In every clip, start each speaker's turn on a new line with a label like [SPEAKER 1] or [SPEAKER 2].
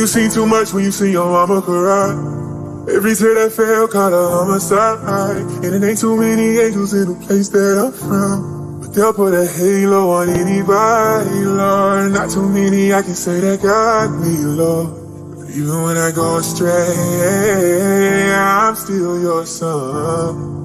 [SPEAKER 1] You seen too much when you see your mama cry. Every tear that fell caught a homicide. And it ain't too many angels in the place that I'm from, but they'll put a halo on anybody, Lord. Not too many I can say that got me, Lord. Even when I go astray, I'm still your son.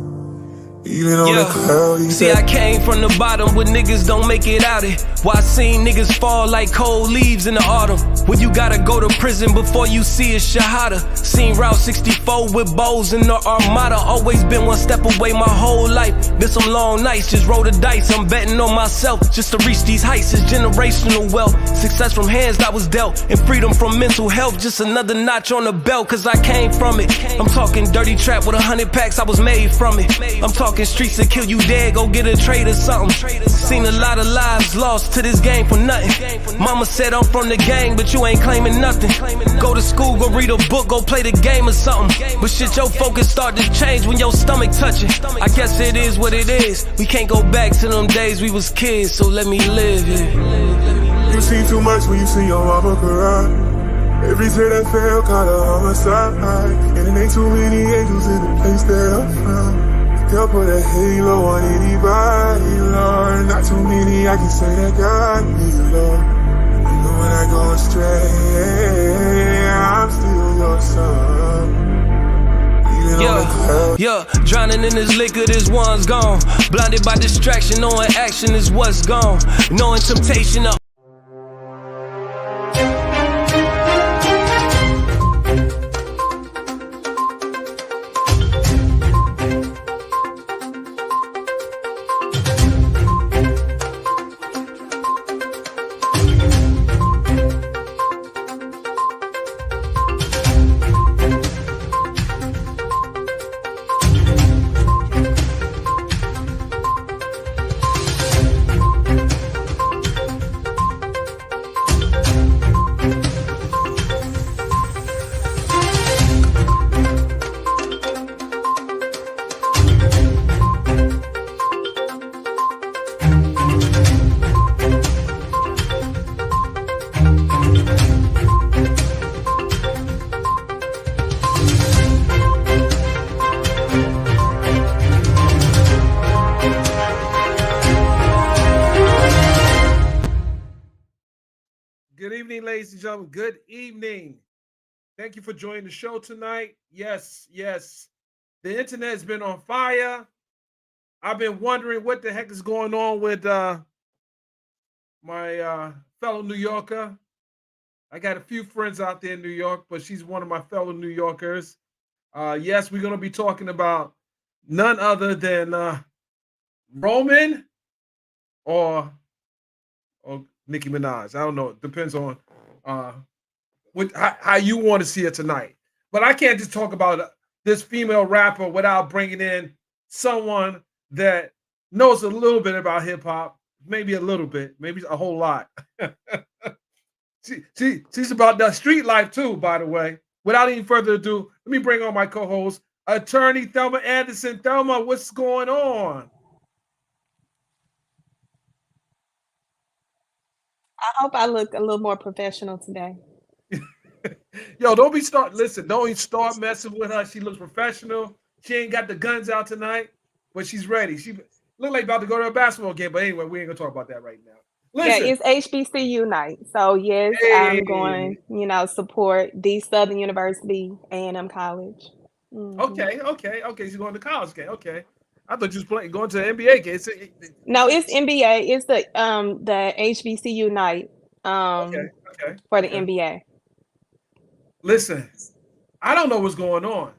[SPEAKER 1] Even on the cloudy
[SPEAKER 2] See, I came from the bottom where niggas don't make it out it. Why I seen niggas fall like cold leaves in the autumn. When you gotta go to prison before you see a shahada. Seen Route 64 with bows in the Armada. Always been one step away my whole life. Been some long nights, just roll the dice. I'm betting on myself just to reach these heights. It's generational wealth. Success from hands that was dealt, and freedom from mental health. Just another notch on the belt, cause I came from it. I'm talking dirty trap with 100 packs, I was made from it. I'm talking streets that kill you dead, go get a trade or something. Seen a lot of lives lost to this game for nothing. Mama said I'm from the gang, but you ain't claiming nothing. Go to school, go read a book, go play the game or something. But shit, your focus start to change when your stomach touch it. I guess it is what it is. We can't go back to them days we was kids, so let me live it.
[SPEAKER 1] You seen too much when you see your mama cry. Every tear that fell caught a homicide. And it ain't too many angels in the place that I'm from. They'll put a halo on anybody, Lord. Not too many I can say that got me, Lord. Even when I go astray, I'm still your son.
[SPEAKER 2] Drowning in this liquor, this one's gone. Blinded by distraction, knowing action is what's gone. Knowing temptation of
[SPEAKER 3] ladies and gentlemen, good evening. Thank you for joining the show tonight. Yes, the internet has been on fire. I've been wondering what the heck is going on with my fellow New Yorker. I got a few friends out there in New York, but she's one of my fellow New Yorkers. Yes, we're going to be talking about none other than Roman or Nicki Minaj. I don't know. It depends on how you want to see it tonight. But I can't just talk about this female rapper without bringing in someone that knows a little bit about hip hop, maybe a little bit, maybe a whole lot. She's about the street life too, by the way. Without any further ado, let me bring on my co-host, attorney Thelma Anderson. Thelma, what's going on?
[SPEAKER 4] I hope I look a little more professional today.
[SPEAKER 3] Yo, don't even start messing with her. She looks professional. She ain't got the guns out tonight, but she's ready. She look like about to go to a basketball game, but anyway, we ain't gonna talk about that right now. Listen.
[SPEAKER 4] Yeah, it's HBCU night. So yes, I'm going, support the Southern University A&M College.
[SPEAKER 3] Mm-hmm. Okay. She's going to college game. Okay. I thought you was going to the NBA game.
[SPEAKER 4] No, it's NBA. It's the HBCU night for the NBA.
[SPEAKER 3] Listen, I don't know what's going on.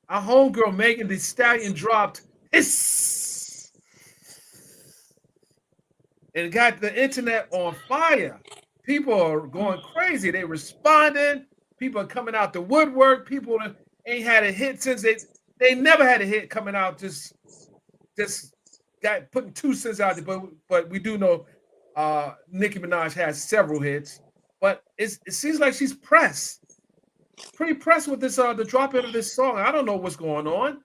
[SPEAKER 3] Our homegirl Megan Thee Stallion dropped Hiss and got the internet on fire. People are going crazy. They responding. People are coming out the woodwork. People ain't had a hit since they never had a hit coming out. Just got putting 2 cents out there. But we do know Nicki Minaj has several hits. But it seems like she's pressed. Pretty pressed with this the drop in of this song. I don't know what's going on.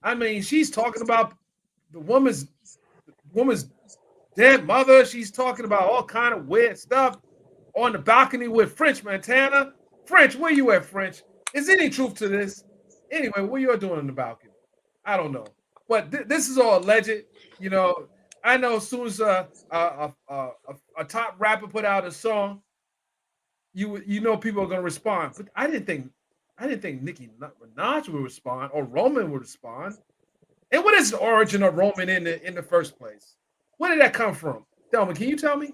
[SPEAKER 3] I mean, she's talking about the woman's dead mother. She's talking about all kind of weird stuff on the balcony with French Montana. French, where you at, French? Is any truth to this? Anyway, what you're doing on the balcony? I don't know, but this is all alleged. You know, I know as soon as a top rapper put out a song, you know people are gonna respond. But I didn't think Nicki Minaj would respond or Roman would respond. And what is the origin of Roman in the first place? Where did that come from? Thelma, can you tell me?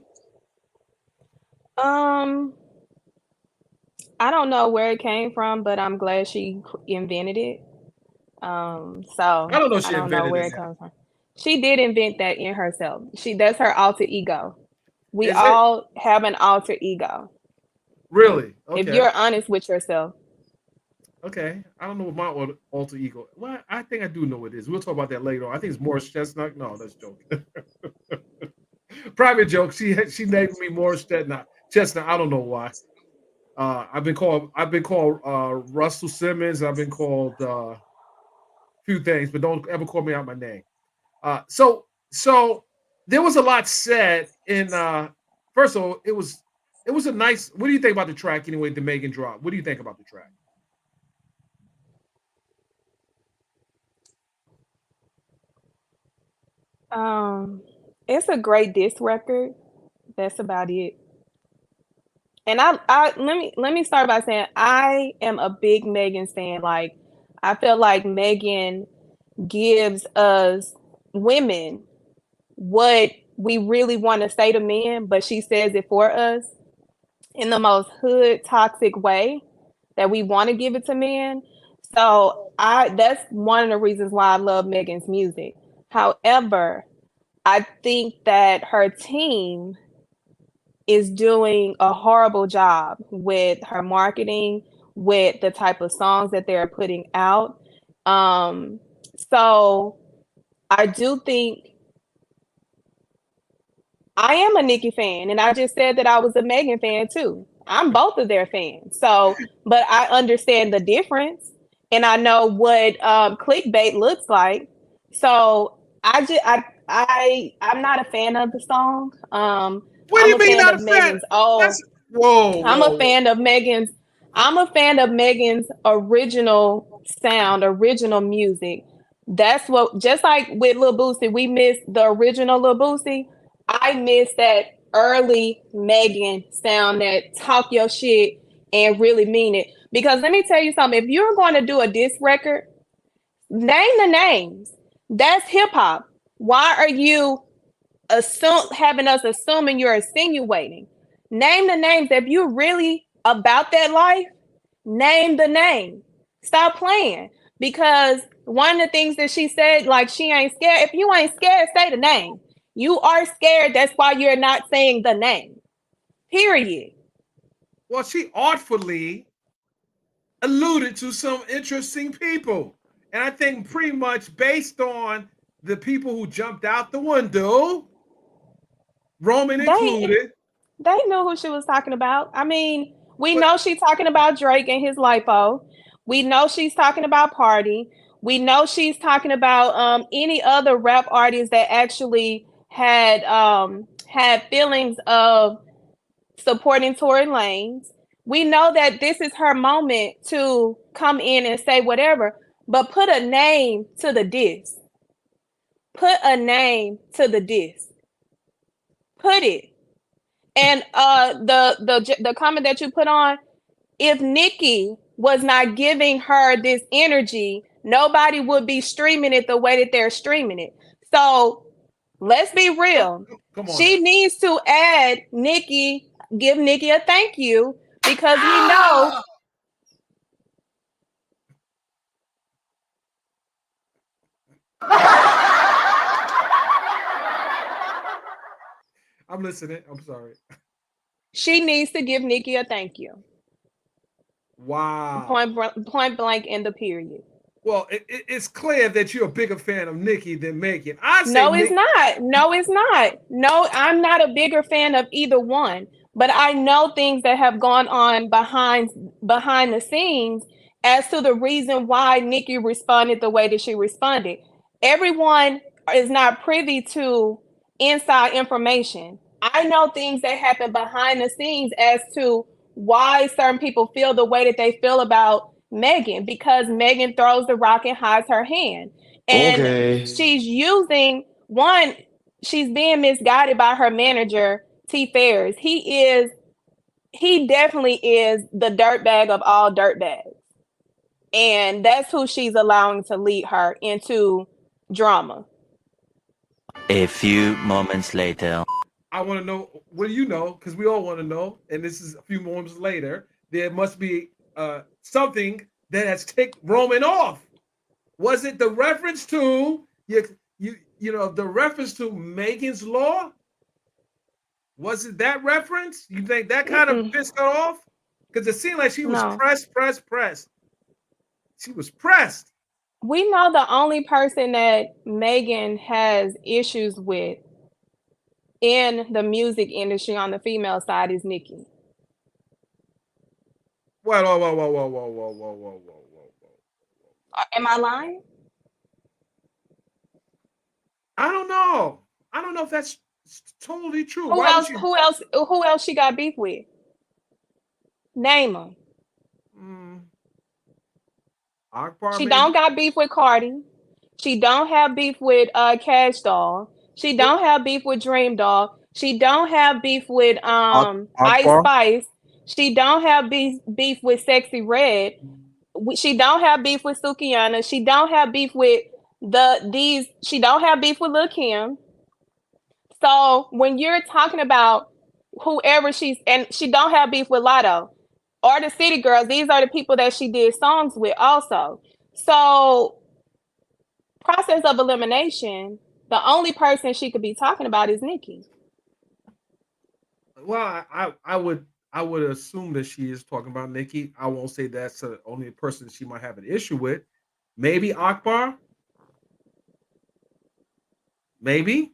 [SPEAKER 4] Um, I don't know where it came from, but I'm glad she invented it.
[SPEAKER 3] I
[SPEAKER 4] So
[SPEAKER 3] don't know if
[SPEAKER 4] I
[SPEAKER 3] she
[SPEAKER 4] don't know
[SPEAKER 3] invented
[SPEAKER 4] where
[SPEAKER 3] it
[SPEAKER 4] it
[SPEAKER 3] yet.
[SPEAKER 4] comes from. She did invent that in herself. That's her alter ego. We
[SPEAKER 3] Is it
[SPEAKER 4] all have an alter ego.
[SPEAKER 3] really?
[SPEAKER 4] If
[SPEAKER 3] Okay.
[SPEAKER 4] you're honest with yourself.
[SPEAKER 3] Okay. I don't know what my alter ego. Well, I think I do know what it is. We'll talk about that later on. I think it's Morris Chestnut. No, that's a joke. Private joke. She named me Morris Chestnut. Chestnut. I don't know why. I've been called Russell Simmons. I've been called a few things, but don't ever call me out my name. So there was a lot said in first of all, it was a nice. What do you think about the track anyway? The Megan drop. What do you think about the track?
[SPEAKER 4] Um, it's a great diss record. That's about it. And I let me start by saying I am a big Megan fan. Like I feel like Megan gives us women what we really want to say to men, but she says it for us in the most hood toxic way that we want to give it to men. So I that's one of the reasons why I love Megan's music. However, I think that her team is doing a horrible job with her marketing, with the type of songs that they're putting out. Um, so I do think I am a Nicki fan, and I just said that I was a Megan fan too. I'm both of their fans. So, but I understand the difference, and I know what clickbait looks like. So I just I'm not a fan of the song.
[SPEAKER 3] What do
[SPEAKER 4] I'm
[SPEAKER 3] you
[SPEAKER 4] a
[SPEAKER 3] mean
[SPEAKER 4] fan
[SPEAKER 3] not
[SPEAKER 4] of
[SPEAKER 3] a fan?
[SPEAKER 4] Megan's. Oh,
[SPEAKER 3] That's whoa,
[SPEAKER 4] I'm a
[SPEAKER 3] whoa, whoa.
[SPEAKER 4] fan of Megan's. I'm a fan of Megan's original sound, original music. That's what, just like with Lil Boosie, we missed the original Lil Boosie. I miss that early Megan sound that talk your shit and really mean it. Because let me tell you something, if you're going to do a diss record, name the names. That's hip hop. Why are you having us assuming you're insinuating? Name the names. If you're really about that life, name the name. Stop playing. Because one of the things that she said, like she ain't scared. If you ain't scared, say the name. You are scared. That's why you're not saying the name. Period.
[SPEAKER 3] Well, she artfully alluded to some interesting people. And I think pretty much based on the people who jumped out the window, Roman
[SPEAKER 4] They
[SPEAKER 3] included.
[SPEAKER 4] they knew who she was talking about. I mean, we
[SPEAKER 3] But
[SPEAKER 4] know she's talking about Drake and his lipo. We know she's talking about Party. We know she's talking about any other rap artist that actually had feelings of supporting Tory Lanez. We know that this is her moment to come in and say whatever, but put a name to the diss. Put a name to the diss. Put it. And the comment that you put on, if Nicki was not giving her this energy, nobody would be streaming it the way that they're streaming it. So let's be
[SPEAKER 3] come,
[SPEAKER 4] real.
[SPEAKER 3] come on
[SPEAKER 4] She
[SPEAKER 3] now.
[SPEAKER 4] needs to add Nicki, give Nicki a thank you because we know
[SPEAKER 3] Ah! I'm listening. I'm sorry.
[SPEAKER 4] she needs to give Nicki a thank you.
[SPEAKER 3] Wow.
[SPEAKER 4] Point blank in the period.
[SPEAKER 3] Well, it's clear that you're a bigger fan of Nicki than Megan. I say
[SPEAKER 4] No, it's
[SPEAKER 3] Nick.
[SPEAKER 4] not. No, it's not. No, I'm not a bigger fan of either one, but I know things that have gone on behind the scenes as to the reason why Nicki responded the way that she responded. Everyone is not privy to inside information. I know things that happen behind the scenes as to why certain people feel the way that they feel about Megan, because Megan throws the rock and hides her hand. And she's using one, she's being misguided by her manager, T. Ferris. He definitely is the dirtbag of all dirtbags. And that's who she's allowing to lead her into drama.
[SPEAKER 5] A few moments later.
[SPEAKER 3] I want to know, what do you know? Because we all want to know. And this is a few moments later. There must be something that has ticked Roman off. Was it the reference to the reference to Megan's Law? Was it that reference? You think that kind of pissed her off? Because it seemed like she was pressed. She was pressed.
[SPEAKER 4] We know the only person that Megan has issues with in the music industry on the female side is Nicki.
[SPEAKER 3] Whoa.
[SPEAKER 4] Am I lying?
[SPEAKER 3] I don't know if that's totally true.
[SPEAKER 4] Who else she got beef with? Name them.
[SPEAKER 3] Akbar,
[SPEAKER 4] she don't got beef with Cardi. She don't have beef with Cash Doll. She don't have beef with Dream Doll. She don't have beef with Ice Spice. She don't have beef with Sexy Red. She don't have beef with Sukiyana. She don't have beef with she don't have beef with Lil' Kim. So when you're talking about whoever she don't have beef with Lotto or the City Girls, these are the people that she did songs with also. So process of elimination, the only person she could be talking about is Nicki.
[SPEAKER 3] Well, I would assume that she is talking about Nicki. I won't say that's the only person she might have an issue with. Maybe Akbar. Maybe.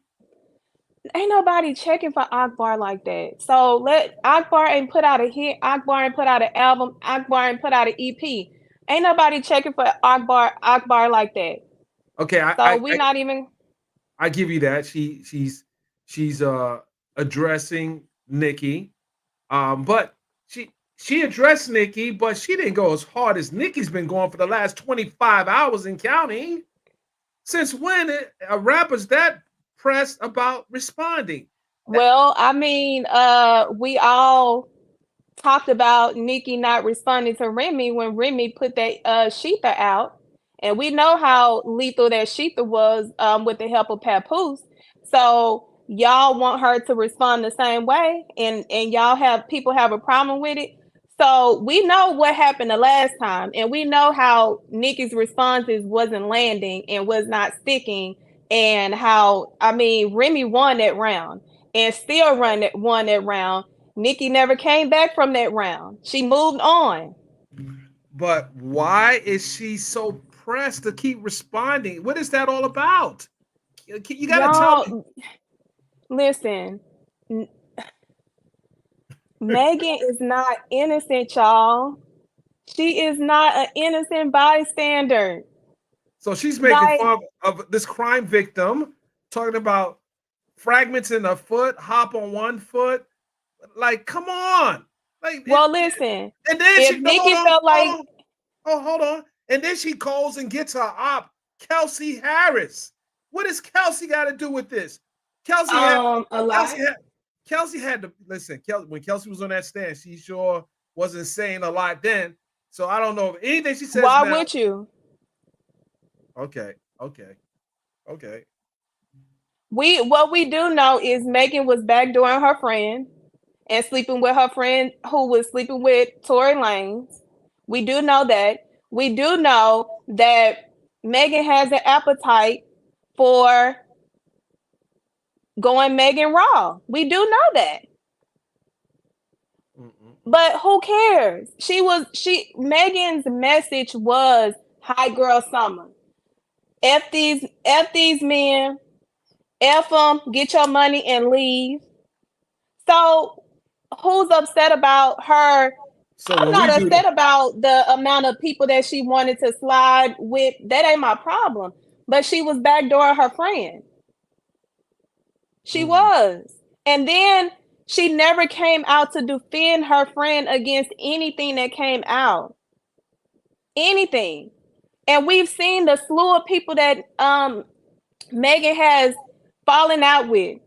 [SPEAKER 4] Ain't nobody checking for Akbar like that. So let Akbar ain't put out a hit. Akbar ain't put out an album. Akbar ain't put out an EP. Ain't nobody checking for Akbar like that.
[SPEAKER 3] Okay,
[SPEAKER 4] not even.
[SPEAKER 3] I give you that. She's addressing Nicki, but she addressed Nicki, but she didn't go as hard as Nicki's been going for the last 25 hours and counting. Since when a rapper's that pressed about responding?
[SPEAKER 4] Well, I mean, we all talked about Nicki not responding to Remy when Remy put that Sheetha out. And we know how lethal that Sheetha was with the help of Papoose. So y'all want her to respond the same way, and people have a problem with it. So we know what happened the last time, and we know how Nicki's responses wasn't landing and was not sticking, and how, I mean, Remy won that round and still won that round. Nicki never came back from that round. She moved on.
[SPEAKER 3] But why is she so pressed to keep responding? What is that all about? You gotta tell me.
[SPEAKER 4] Listen, Megan is not innocent, y'all. She is not an innocent bystander.
[SPEAKER 3] So she's making fun of this crime victim, talking about fragments in her foot, hop on one foot. Like, come on. Like,
[SPEAKER 4] listen.
[SPEAKER 3] And then Nicki felt like, hold on. And then she calls and gets her op, Kelsey Harris. What does Kelsey got to do with this? Kelsey had to listen. When Kelsey was on that stand, she sure wasn't saying a lot then. So I don't know if anything she says.
[SPEAKER 4] Why would you?
[SPEAKER 3] Okay.
[SPEAKER 4] What we do know is Megan was backdooring her friend and sleeping with her friend who was sleeping with Tory Lanez. We do know that. We do know that Megan has an appetite for going Megan raw. We do know that. But who cares? Megan's message was high girl summer. F these men, F them, get your money and leave. So who's upset about her? So I'm not upset about the amount of people that she wanted to slide with. That ain't my problem. But she was backdooring her friend. She was. And then She never came out to defend her friend against anything that came out. Anything. And we've seen the slew of people that Megan has fallen out with.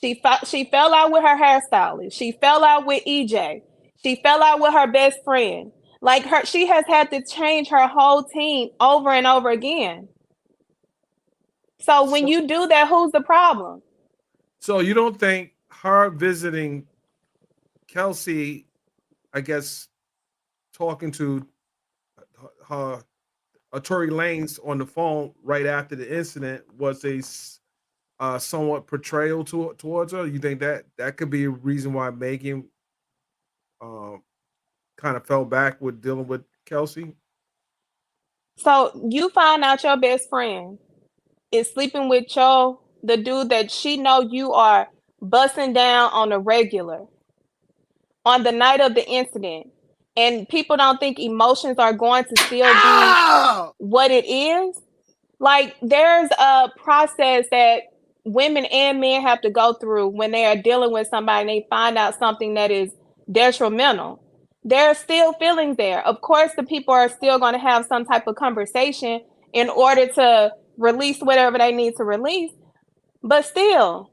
[SPEAKER 4] She fell out with her hairstylist. She fell out with EJ. She fell out with her best friend. Like she has had to change her whole team over and over again. So when you do that, who's the problem?
[SPEAKER 3] So you don't think her visiting Kelsey, I guess, talking to her Tory Lanez on the phone right after the incident was a somewhat portrayal towards her? You think that could be a reason why Megan kind of fell back with dealing with Kelsey?
[SPEAKER 4] So you find out your best friend is sleeping with the dude that she know you are busting down on a regular on the night of the incident, and people don't think emotions are going to still be what it is. Like there's a process that women and men have to go through when they are dealing with somebody and they find out something that is detrimental. There are still feelings there. Of course, the people are still going to have some type of conversation in order to release whatever they need to release. But still,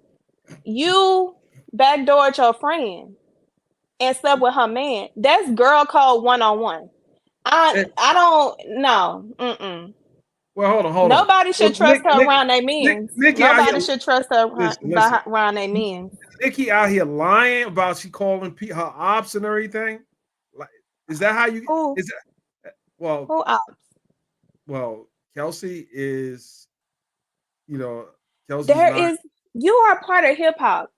[SPEAKER 4] you backdoored your friend and slept with her man. That's girl code 101. I don't know.
[SPEAKER 3] Well, hold on.
[SPEAKER 4] Nobody should trust her around their men. Nobody should trust her around their men.
[SPEAKER 3] Nicki out here lying about she calling her ops and everything. Like, is that how you?
[SPEAKER 4] Who?
[SPEAKER 3] Is that well?
[SPEAKER 4] Who ops?
[SPEAKER 3] Well, Kelsey is. Kelsey's
[SPEAKER 4] you are part of hip hop.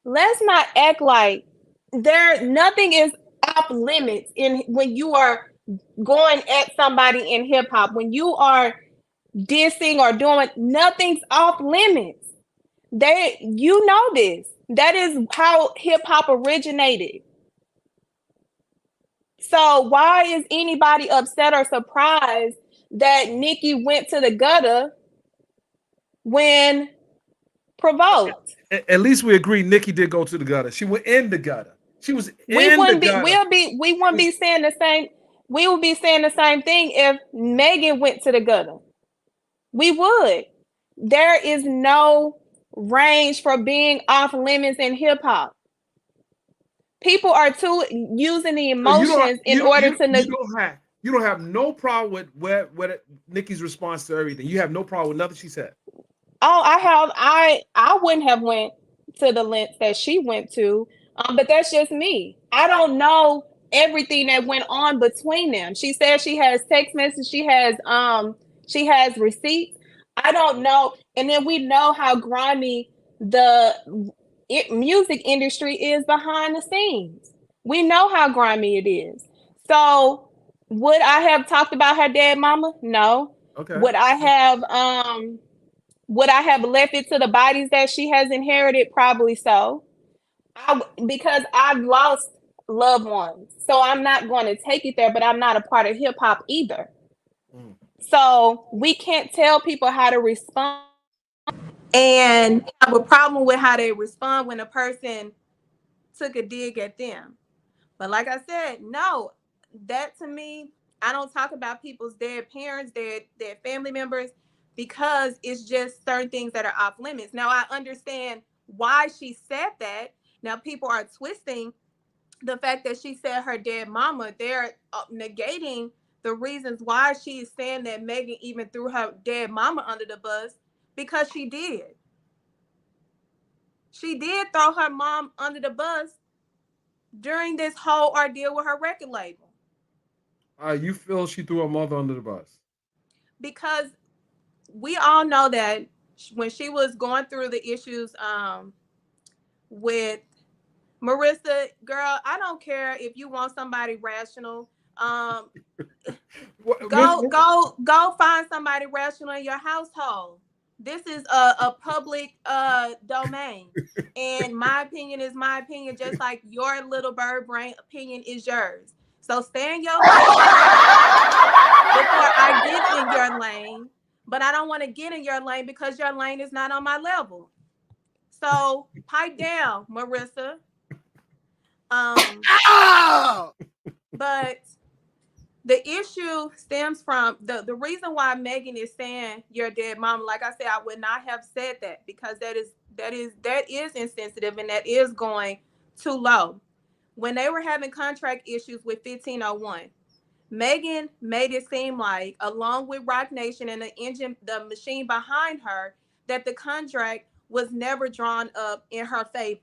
[SPEAKER 4] Let's not act like nothing is off limits when you are going at somebody in hip hop. When you are dissing or doing, nothing's off limits. You know this. That is how hip hop originated. So why is anybody upset or surprised that Nicki went to the gutter when provoked?
[SPEAKER 3] At least we agree Nicki did go to the gutter. She went in the gutter. She was
[SPEAKER 4] we wouldn't be saying the same. We would be saying the same thing if Megan went to the gutter. We would. There is no range for being off limits in hip hop. People are too using the emotions in order to.
[SPEAKER 3] You don't have no problem with what Nicki's response to everything. You have no problem with nothing she said.
[SPEAKER 4] Oh, I wouldn't have went to the lengths that she went to, but that's just me. I don't know everything that went on between them. She said she has text messages. She has receipts. I don't know. And then we know how grimy the music industry is behind the scenes. We know how grimy it is. So would I have talked about her dead mama? No.
[SPEAKER 3] Okay.
[SPEAKER 4] Would I have left it to the bodies that she has inherited? Probably so. Because I've lost loved ones. So I'm not going to take it there, but I'm not a part of hip hop either. So we can't tell people how to respond and have a problem with how they respond when a person took a dig at them. But like I said, no, that to me, I don't talk about people's dead parents, their family members, because it's just certain things that are off limits. Now, I understand why she said that. Now, people are twisting the fact that she said her dead mama. They're negating the reasons why she is saying that Megan even threw her dead mama under the bus, because she did. She did throw her mom under the bus during this whole ordeal with her record label.
[SPEAKER 3] You feel she threw her mother under the bus?
[SPEAKER 4] Because we all know that when she was going through the issues with Marissa, girl, I don't care if you want somebody rational. Go find somebody rational in your household. This is a public domain, and my opinion is my opinion, just like your little bird brain opinion is yours. So stay in your lane before I get in your lane. But I don't want to get in your lane because your lane is not on my level. So pipe down, Marissa.
[SPEAKER 6] Oh!
[SPEAKER 4] But the issue stems from the reason why Megan is saying you're dead mama. Like I said, I would not have said that because that is insensitive and that is going too low. When they were having contract issues with 1501, Megan made it seem like, along with Roc Nation and the machine behind her, that the contract was never drawn up in her favor.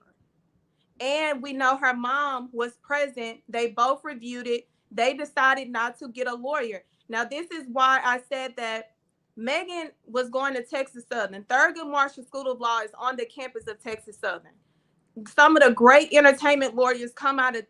[SPEAKER 4] And we know her mom was present. They both reviewed it. They decided not to get a lawyer. Now, this is why I said that Megan was going to Texas Southern. Thurgood Marshall School of Law is on the campus of Texas Southern. Some of the great entertainment lawyers come out of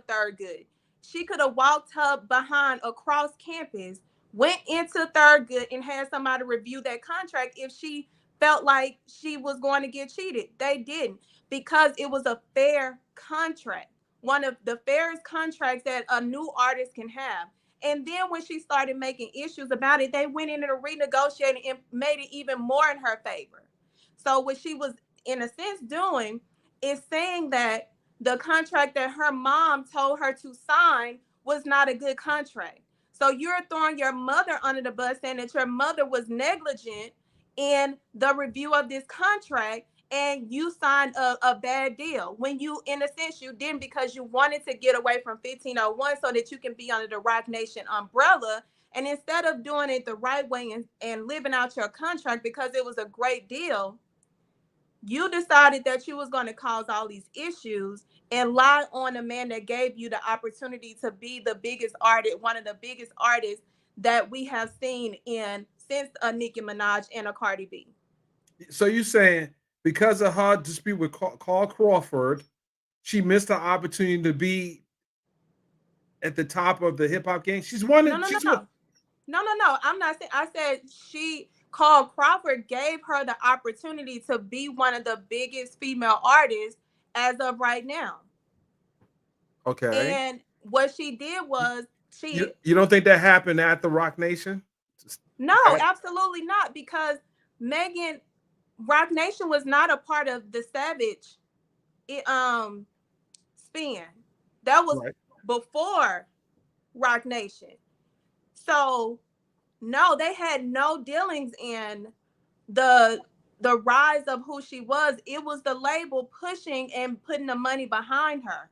[SPEAKER 4] Thurgood. She could have walked up behind across campus, went into Thurgood, and had somebody review that contract if she felt like she was going to get cheated. They didn't, because it was a fair contract, one of the fairest contracts that a new artist can have. And then when she started making issues about it, they went in and renegotiated and made it even more in her favor. So what she was, in a sense, doing is saying that the contract that her mom told her to sign was not a good contract. So you're throwing your mother under the bus, saying that your mother was negligent in the review of this contract and you signed a bad deal when you, in a sense, you didn't, because you wanted to get away from 1501 so that you can be under the Roc Nation umbrella. And instead of doing it the right way and living out your contract because it was a great deal, you decided that you was going to cause all these issues and lie on a man that gave you the opportunity to be the biggest artist, one of the biggest artists that we have seen in since a Nicki Minaj and a Cardi B.
[SPEAKER 3] So you saying because of her dispute with Carl Crawford, she missed the opportunity to be at the top of the hip hop game? She's one.
[SPEAKER 4] No. I'm not saying. I said Carl Crawford gave her the opportunity to be one of the biggest female artists as of right now.
[SPEAKER 3] Okay.
[SPEAKER 4] And what she did was
[SPEAKER 3] You don't think that happened at the Roc Nation?
[SPEAKER 4] No, absolutely not, because Roc Nation was not a part of the Savage spin. That was
[SPEAKER 3] right
[SPEAKER 4] before Roc Nation. So no, they had no dealings in the rise of who she was. It was the label pushing and putting the money behind her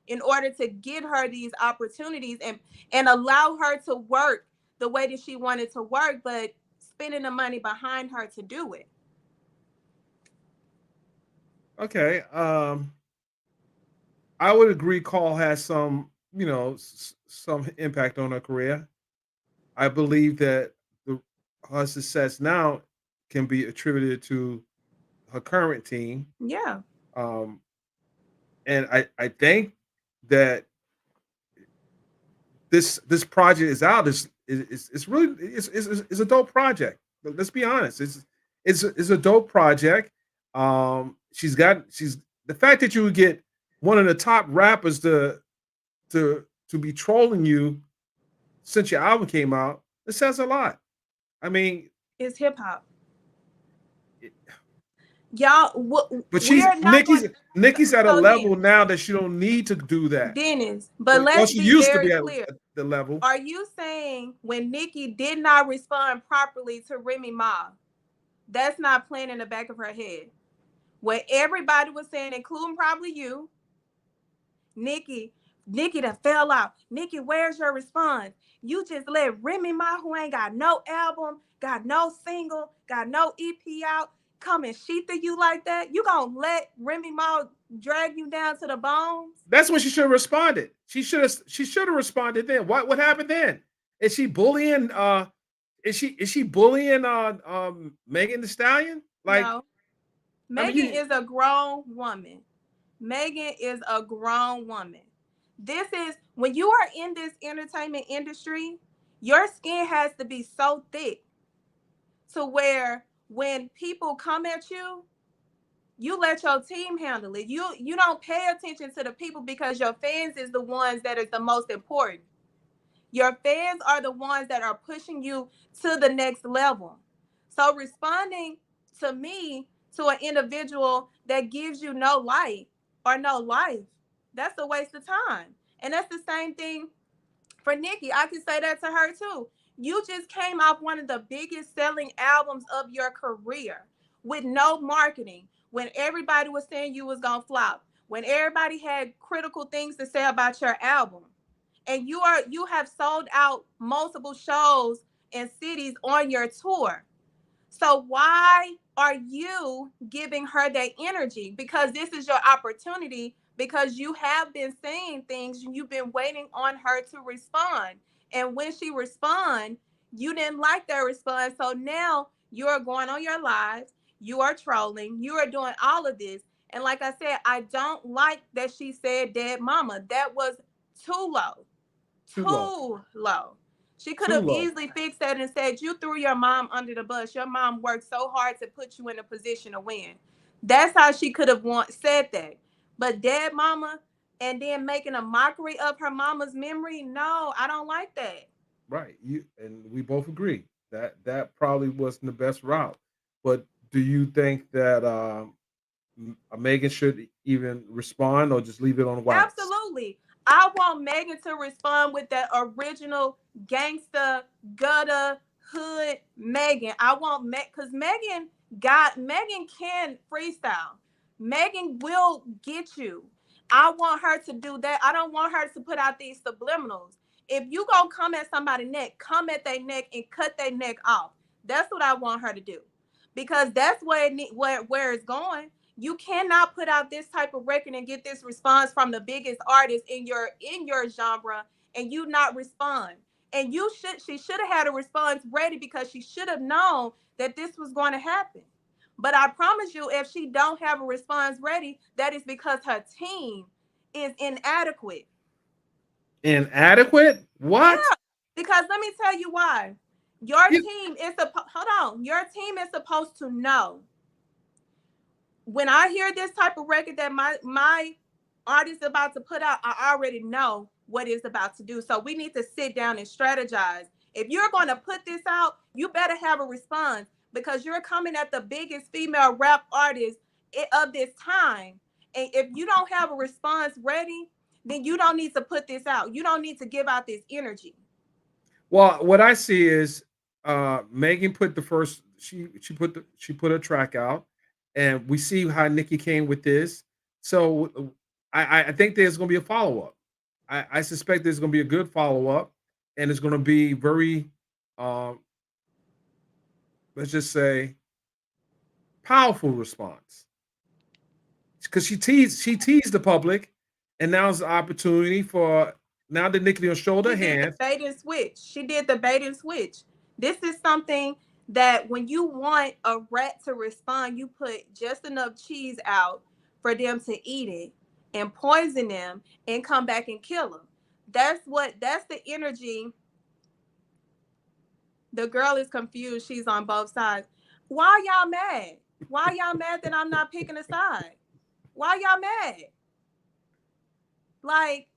[SPEAKER 4] in order to get her these opportunities and allow her to work the way that she wanted to work, but spending the money behind her to do it.
[SPEAKER 3] Okay. I would agree Carl has some, some impact on her career. I believe that her success now can be attributed to her current team.
[SPEAKER 4] Yeah.
[SPEAKER 3] And I think that this project is out. It's really it's a dope project. Let's be honest. It's a dope project. She's the fact that you would get one of the top rappers to be trolling you since your album came out. It says a lot. I mean,
[SPEAKER 4] it's hip hop. Y'all,
[SPEAKER 3] but Nicki's at a level now that she don't need to do that.
[SPEAKER 4] Dennis, but let's be very clear.
[SPEAKER 3] At the level.
[SPEAKER 4] Are you saying when Nicki did not respond properly to Remy Ma, that's not playing in the back of her head? What everybody was saying, including probably you, Nicki that fell out. Nicki, where's your response? You just let Remy Ma, who ain't got no album, got no single, got no EP out, come and sheath you like that? You gonna let Remy Ma drag you down to the bones?
[SPEAKER 3] That's when she should have responded. She should have responded then. What happened then? Is she bullying? Is she bullying Megan Thee Stallion? Like,
[SPEAKER 4] no. Megan is a grown woman. Megan is a grown woman. This is when you are in this entertainment industry, your skin has to be so thick to where when people come at you, you let your team handle it. You don't pay attention to the people because your fans is the ones that is the most important. Your fans are the ones that are pushing you to the next level. So responding to me, to an individual that gives you no light or no life, That's a waste of time. And that's the same thing for Nicki. I can say that to her too. You just came off one of the biggest selling albums of your career with no marketing, when everybody was saying you was gonna flop, when everybody had critical things to say about your album. And you have sold out multiple shows and cities on your tour. So why are you giving her that energy? Because this is your opportunity, because you have been saying things and you've been waiting on her to respond. And when she respond, you didn't like that response. So now you're going on your lives, you are trolling, you are doing all of this. And like I said, I don't like that she said dead mama. That was too low.
[SPEAKER 3] Too low.
[SPEAKER 4] Too low. She could
[SPEAKER 3] Too
[SPEAKER 4] have
[SPEAKER 3] low.
[SPEAKER 4] easily fixed that and said, you threw your mom under the bus. Your mom worked so hard to put you in a position to win. That's how she could have said that. But dead mama and then making a mockery of her mama's memory, no, I don't like that.
[SPEAKER 3] Right. You and we both agree that that probably wasn't the best route. But do you think that Megan should even respond or just leave it on wax?
[SPEAKER 4] Absolutely. I want Megan to respond with that original gangster, gutter, hood Megan. I want because Megan can freestyle. Megan will get you. I want her to do that. I don't want her to put out these subliminals. If you gonna come at somebody's neck, come at their neck and cut their neck off. That's what I want her to do, because that's where it's going. You cannot put out this type of record and get this response from the biggest artist in your genre and you not respond. And she should have had a response ready, because she should have known that this was going to happen. But I promise you, if she don't have a response ready, that is because her team is inadequate.
[SPEAKER 3] Inadequate?
[SPEAKER 4] Yeah,
[SPEAKER 3] What?
[SPEAKER 4] because let me tell you why. Your
[SPEAKER 3] You,
[SPEAKER 4] team is hold on. Your team is supposed to know, when I hear this type of record that my artist is about to put out, I already know what it's about to do. So we need to sit down and strategize. If you're going to put this out, you better have a response, because you're coming at the biggest female rap artist of this time. And if you don't have a response ready, then you don't need to put this out. You don't need to give out this energy.
[SPEAKER 3] well, what I see is Megan put the first she put a track out, and we see how Nicki came with this. So I think there's going to be a follow up. I suspect there's going to be a good follow up, and it's going to be very, um, let's just say, powerful response, because she teased the public, and now's the opportunity for now that Nicki will show her
[SPEAKER 4] She did the
[SPEAKER 3] hands.
[SPEAKER 4] bait and switch. She did the bait and switch. This is something that when you want a rat to respond, you put just enough cheese out for them to eat it and poison them and come back and kill them. That's the energy. The girl is confused. She's on both sides. Why y'all mad? Why y'all mad that I'm not picking a side? Why y'all mad? Like,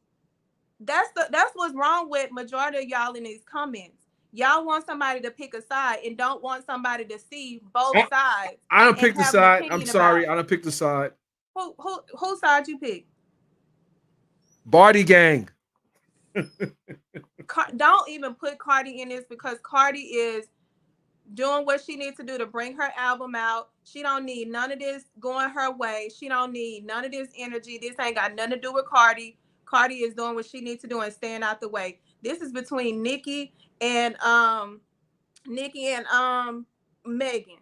[SPEAKER 4] that's what's wrong with majority of y'all in these comments. Y'all want somebody to pick a side and don't want somebody to see both
[SPEAKER 3] I,
[SPEAKER 4] sides
[SPEAKER 3] I don't
[SPEAKER 4] and
[SPEAKER 3] pick the
[SPEAKER 4] have an
[SPEAKER 3] side. I'm
[SPEAKER 4] opinion about
[SPEAKER 3] sorry, I
[SPEAKER 4] it.
[SPEAKER 3] don't pick the side.
[SPEAKER 4] Who side you pick?
[SPEAKER 3] Barty gang.
[SPEAKER 4] Don't even put Cardi in this, because Cardi is doing what she needs to do to bring her album out. She don't need none of this going her way. She don't need none of this energy. This ain't got nothing to do with Cardi. Cardi is doing what she needs to do and staying out the way. This is between Nicki and Megan.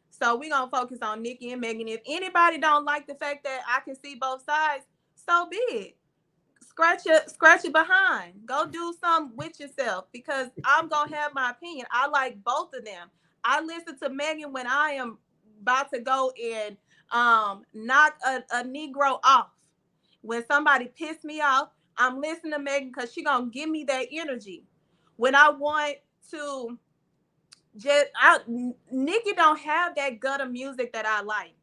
[SPEAKER 4] So we're gonna focus on Nicki and Megan. If anybody don't like the fact that I can see both sides, so be it. Scratch your behind. Go do something with yourself, because I'm gonna have my opinion. I like both of them. I listen to Megan when I am about to go and knock a Negro off. When somebody piss me off, I'm listening to Megan, because she gonna give me that energy. When I want to Nicki don't have that gutter music that I like,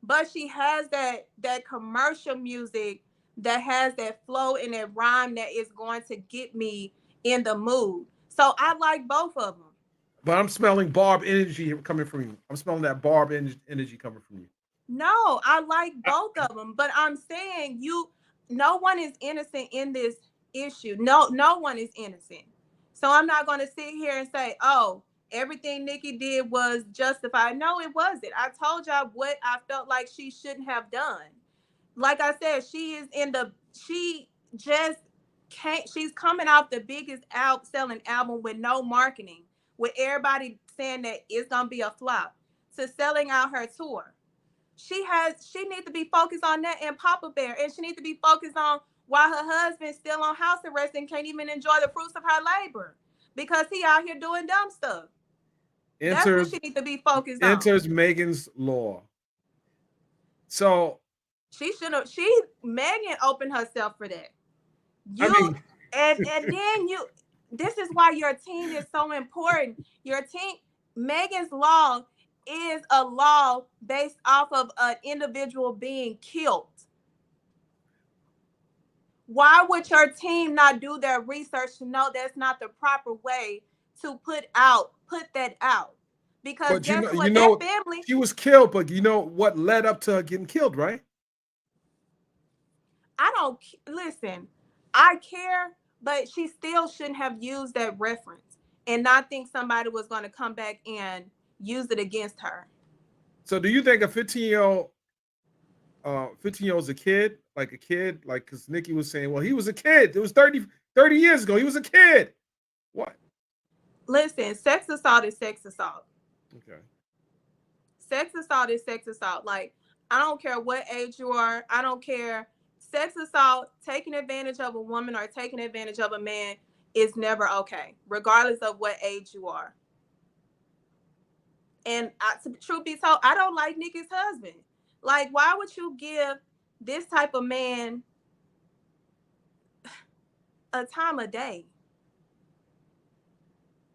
[SPEAKER 4] but she has that commercial music that has that flow and that rhyme that is going to get me in the mood. So I like both of them.
[SPEAKER 3] But I'm smelling Barb energy coming from you. I'm smelling that energy coming from you.
[SPEAKER 4] No, I like
[SPEAKER 3] I,
[SPEAKER 4] both of them, but I'm saying no one is innocent in this issue. No one is innocent. So I'm not going to sit here and say, oh, everything Nicki did was justified. No, it wasn't. I told y'all what I felt like she shouldn't have done. Like I said, she just can't, she's coming off the biggest selling album with no marketing, with everybody saying that it's going to be a flop, to selling out her tour. She needs to be focused on that and Papa Bear, and she needs to be focused on why her husband's still on house arrest and can't even enjoy the fruits of her labor because he out here doing dumb stuff. That's what she needs to be focused on.
[SPEAKER 3] Enters Megan's Law. So
[SPEAKER 4] Megan opened herself for that. And then this is why your team is so important. Your team, Megan's Law is a law based off of an individual being killed. Why would your team not do their research to know that's not the proper way to put that out? Because guess what? That family,
[SPEAKER 3] she was killed, but you know what led up to her getting killed, right?
[SPEAKER 4] I don't listen. I care, but she still shouldn't have used that reference and not think somebody was going to come back and use it against her.
[SPEAKER 3] So do you think a 15-year-old is a kid? Like, because Nicki was saying, well, he was a kid. It was 30 years ago. He was a kid. What?
[SPEAKER 4] Listen, sex assault is sex assault.
[SPEAKER 3] Okay.
[SPEAKER 4] Sex assault is sex assault. Like, I don't care what age you are. I don't care. Sex assault, taking advantage of a woman or taking advantage of a man is never okay, regardless of what age you are. And truth be told, I don't like Nicki's husband. Like, why would you give this type of man a time of day?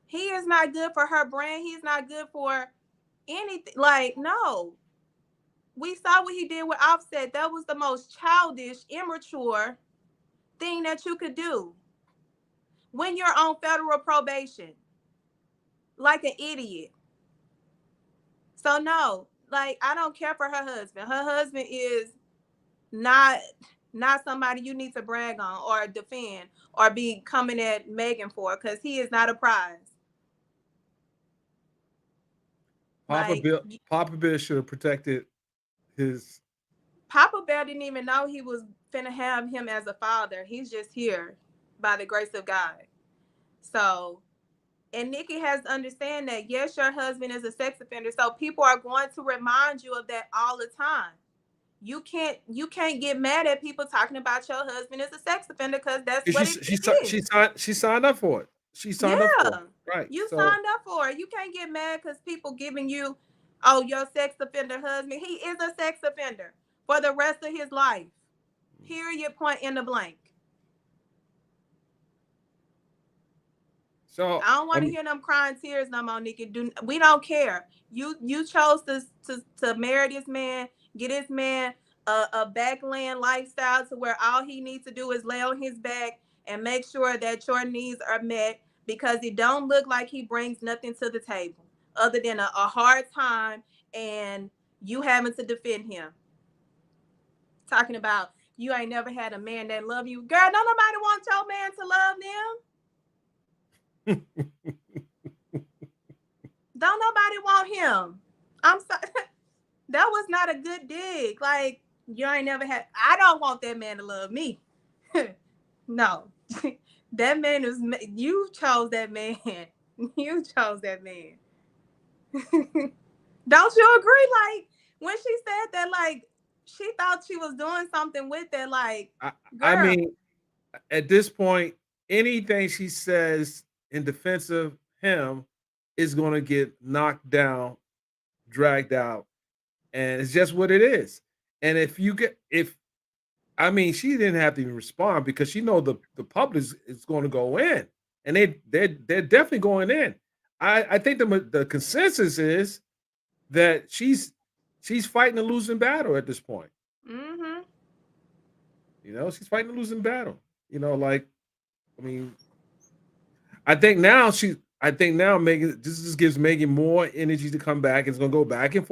[SPEAKER 4] He is not good for her brand. He's not good for anything. Like, no. We saw what he did with Offset. That was the most childish, immature thing that you could do when you're on federal probation, like an idiot. So no, like, I don't care for her husband. Her husband is not somebody you need to brag on or defend or be coming at Megan for, because he is not a prize.
[SPEAKER 3] Papa Bear should have protected his.
[SPEAKER 4] Papa Bear didn't even know he was finna have him as a father. He's just here by the grace of God. So, and Nicki has to understand that, yes, your husband is a sex offender. So people are going to remind you of that all the time. You can't get mad at people talking about your husband as a sex offender, because that's what it is.
[SPEAKER 3] She signed up for it. She signed up for it. Right.
[SPEAKER 4] You signed up for it. You can't get mad because people giving you, oh, your sex offender husband. He is a sex offender for the rest of his life. Period, point in the blank.
[SPEAKER 3] So
[SPEAKER 4] I don't want to hear them crying tears no more, Nicki. We don't care. You chose to marry this man, get this man a backland lifestyle to where all he needs to do is lay on his back and make sure that your needs are met, because it don't look like he brings nothing to the table other than a hard time and you having to defend him. Talking about you ain't never had a man that love you. Girl, don't nobody want your man to love them. Don't nobody want him. I'm sorry. That was not a good dig. Like, you ain't never had. I don't want that man to love me. No. That man is. You chose that man. You chose that man. Don't you agree? Like, when she said that, like, she thought she was doing something with it. Like,
[SPEAKER 3] I mean, at this point, anything she says in defense of him is going to get knocked down, dragged out, and it's just what it is. And she didn't have to even respond, because she know the public is going to go in, and they're definitely going in. I think the consensus is that she's fighting a losing battle at this point.
[SPEAKER 4] Mm-hmm.
[SPEAKER 3] You know, she's fighting a losing battle. You know, like, I mean, I think now Megan, this just gives Megan more energy to come back. It's gonna go back and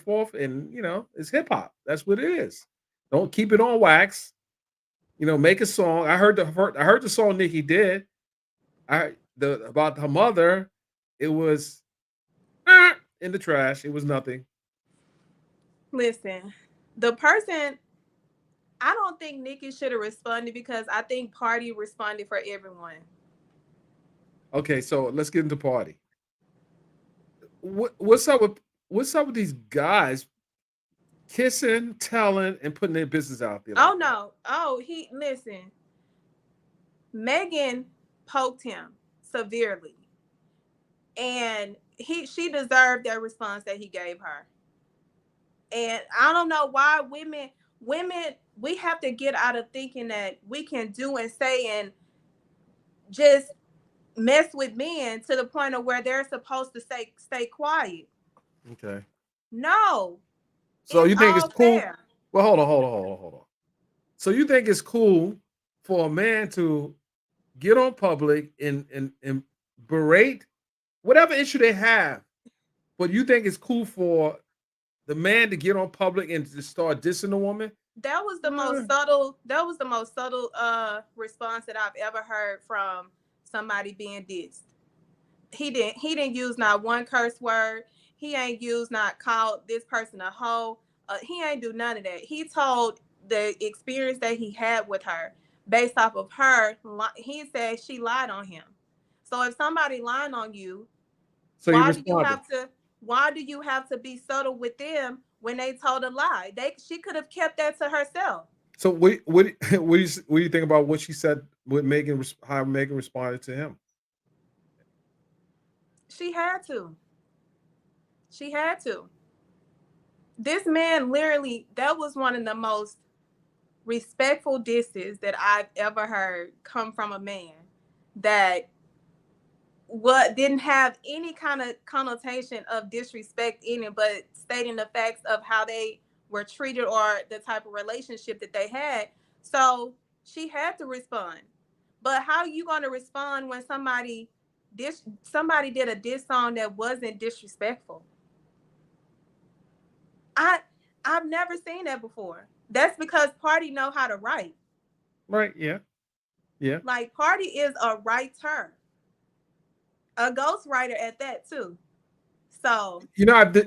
[SPEAKER 3] forth, and you know, it's hip hop. That's what it is. Don't keep it on wax. make a song. I heard the song Nicki did. About her mother. It was in the trash. It was nothing.
[SPEAKER 4] Listen, the person, I don't think Nicki should have responded because I think Party responded for everyone.
[SPEAKER 3] Okay, so let's get into Party. What's up with these guys kissing, telling, and putting their business out there?
[SPEAKER 4] Oh no. Oh, listen. Megan poked him severely. And she deserved that response that he gave her. And I don't know why women, we have to get out of thinking that we can do and say and just mess with men to the point of where they're supposed to stay quiet.
[SPEAKER 3] Okay.
[SPEAKER 4] No.
[SPEAKER 3] So you think it's cool?
[SPEAKER 4] Fair.
[SPEAKER 3] Well, hold on. So you think it's cool for a man to get on public and berate whatever issue they have, but you think it's cool for the man to get on public and to start dissing the woman?
[SPEAKER 4] That was the most subtle. That was the most subtle response that I've ever heard from somebody being dissed. He didn't use not one curse word. He ain't not called this person a hoe. He ain't do none of that. He told the experience that he had with her based off of her. He said she lied on him. So if somebody lying on you,
[SPEAKER 3] so
[SPEAKER 4] why do you have to be subtle with them when they told a lie? She could have kept that to herself.
[SPEAKER 3] So what do you think about what she said with Megan? How Megan responded to him?
[SPEAKER 4] She had to. This man literally, that was one of the most respectful disses that I've ever heard come from a man that didn't have any kind of connotation of disrespect in it, but stating the facts of how they were treated or the type of relationship that they had. So she had to respond. But how are you going to respond when somebody did a diss song that wasn't disrespectful? I've never seen that before. That's because Party know how to write.
[SPEAKER 3] Right, yeah.
[SPEAKER 4] Like Party is a writer. A ghostwriter at that too. So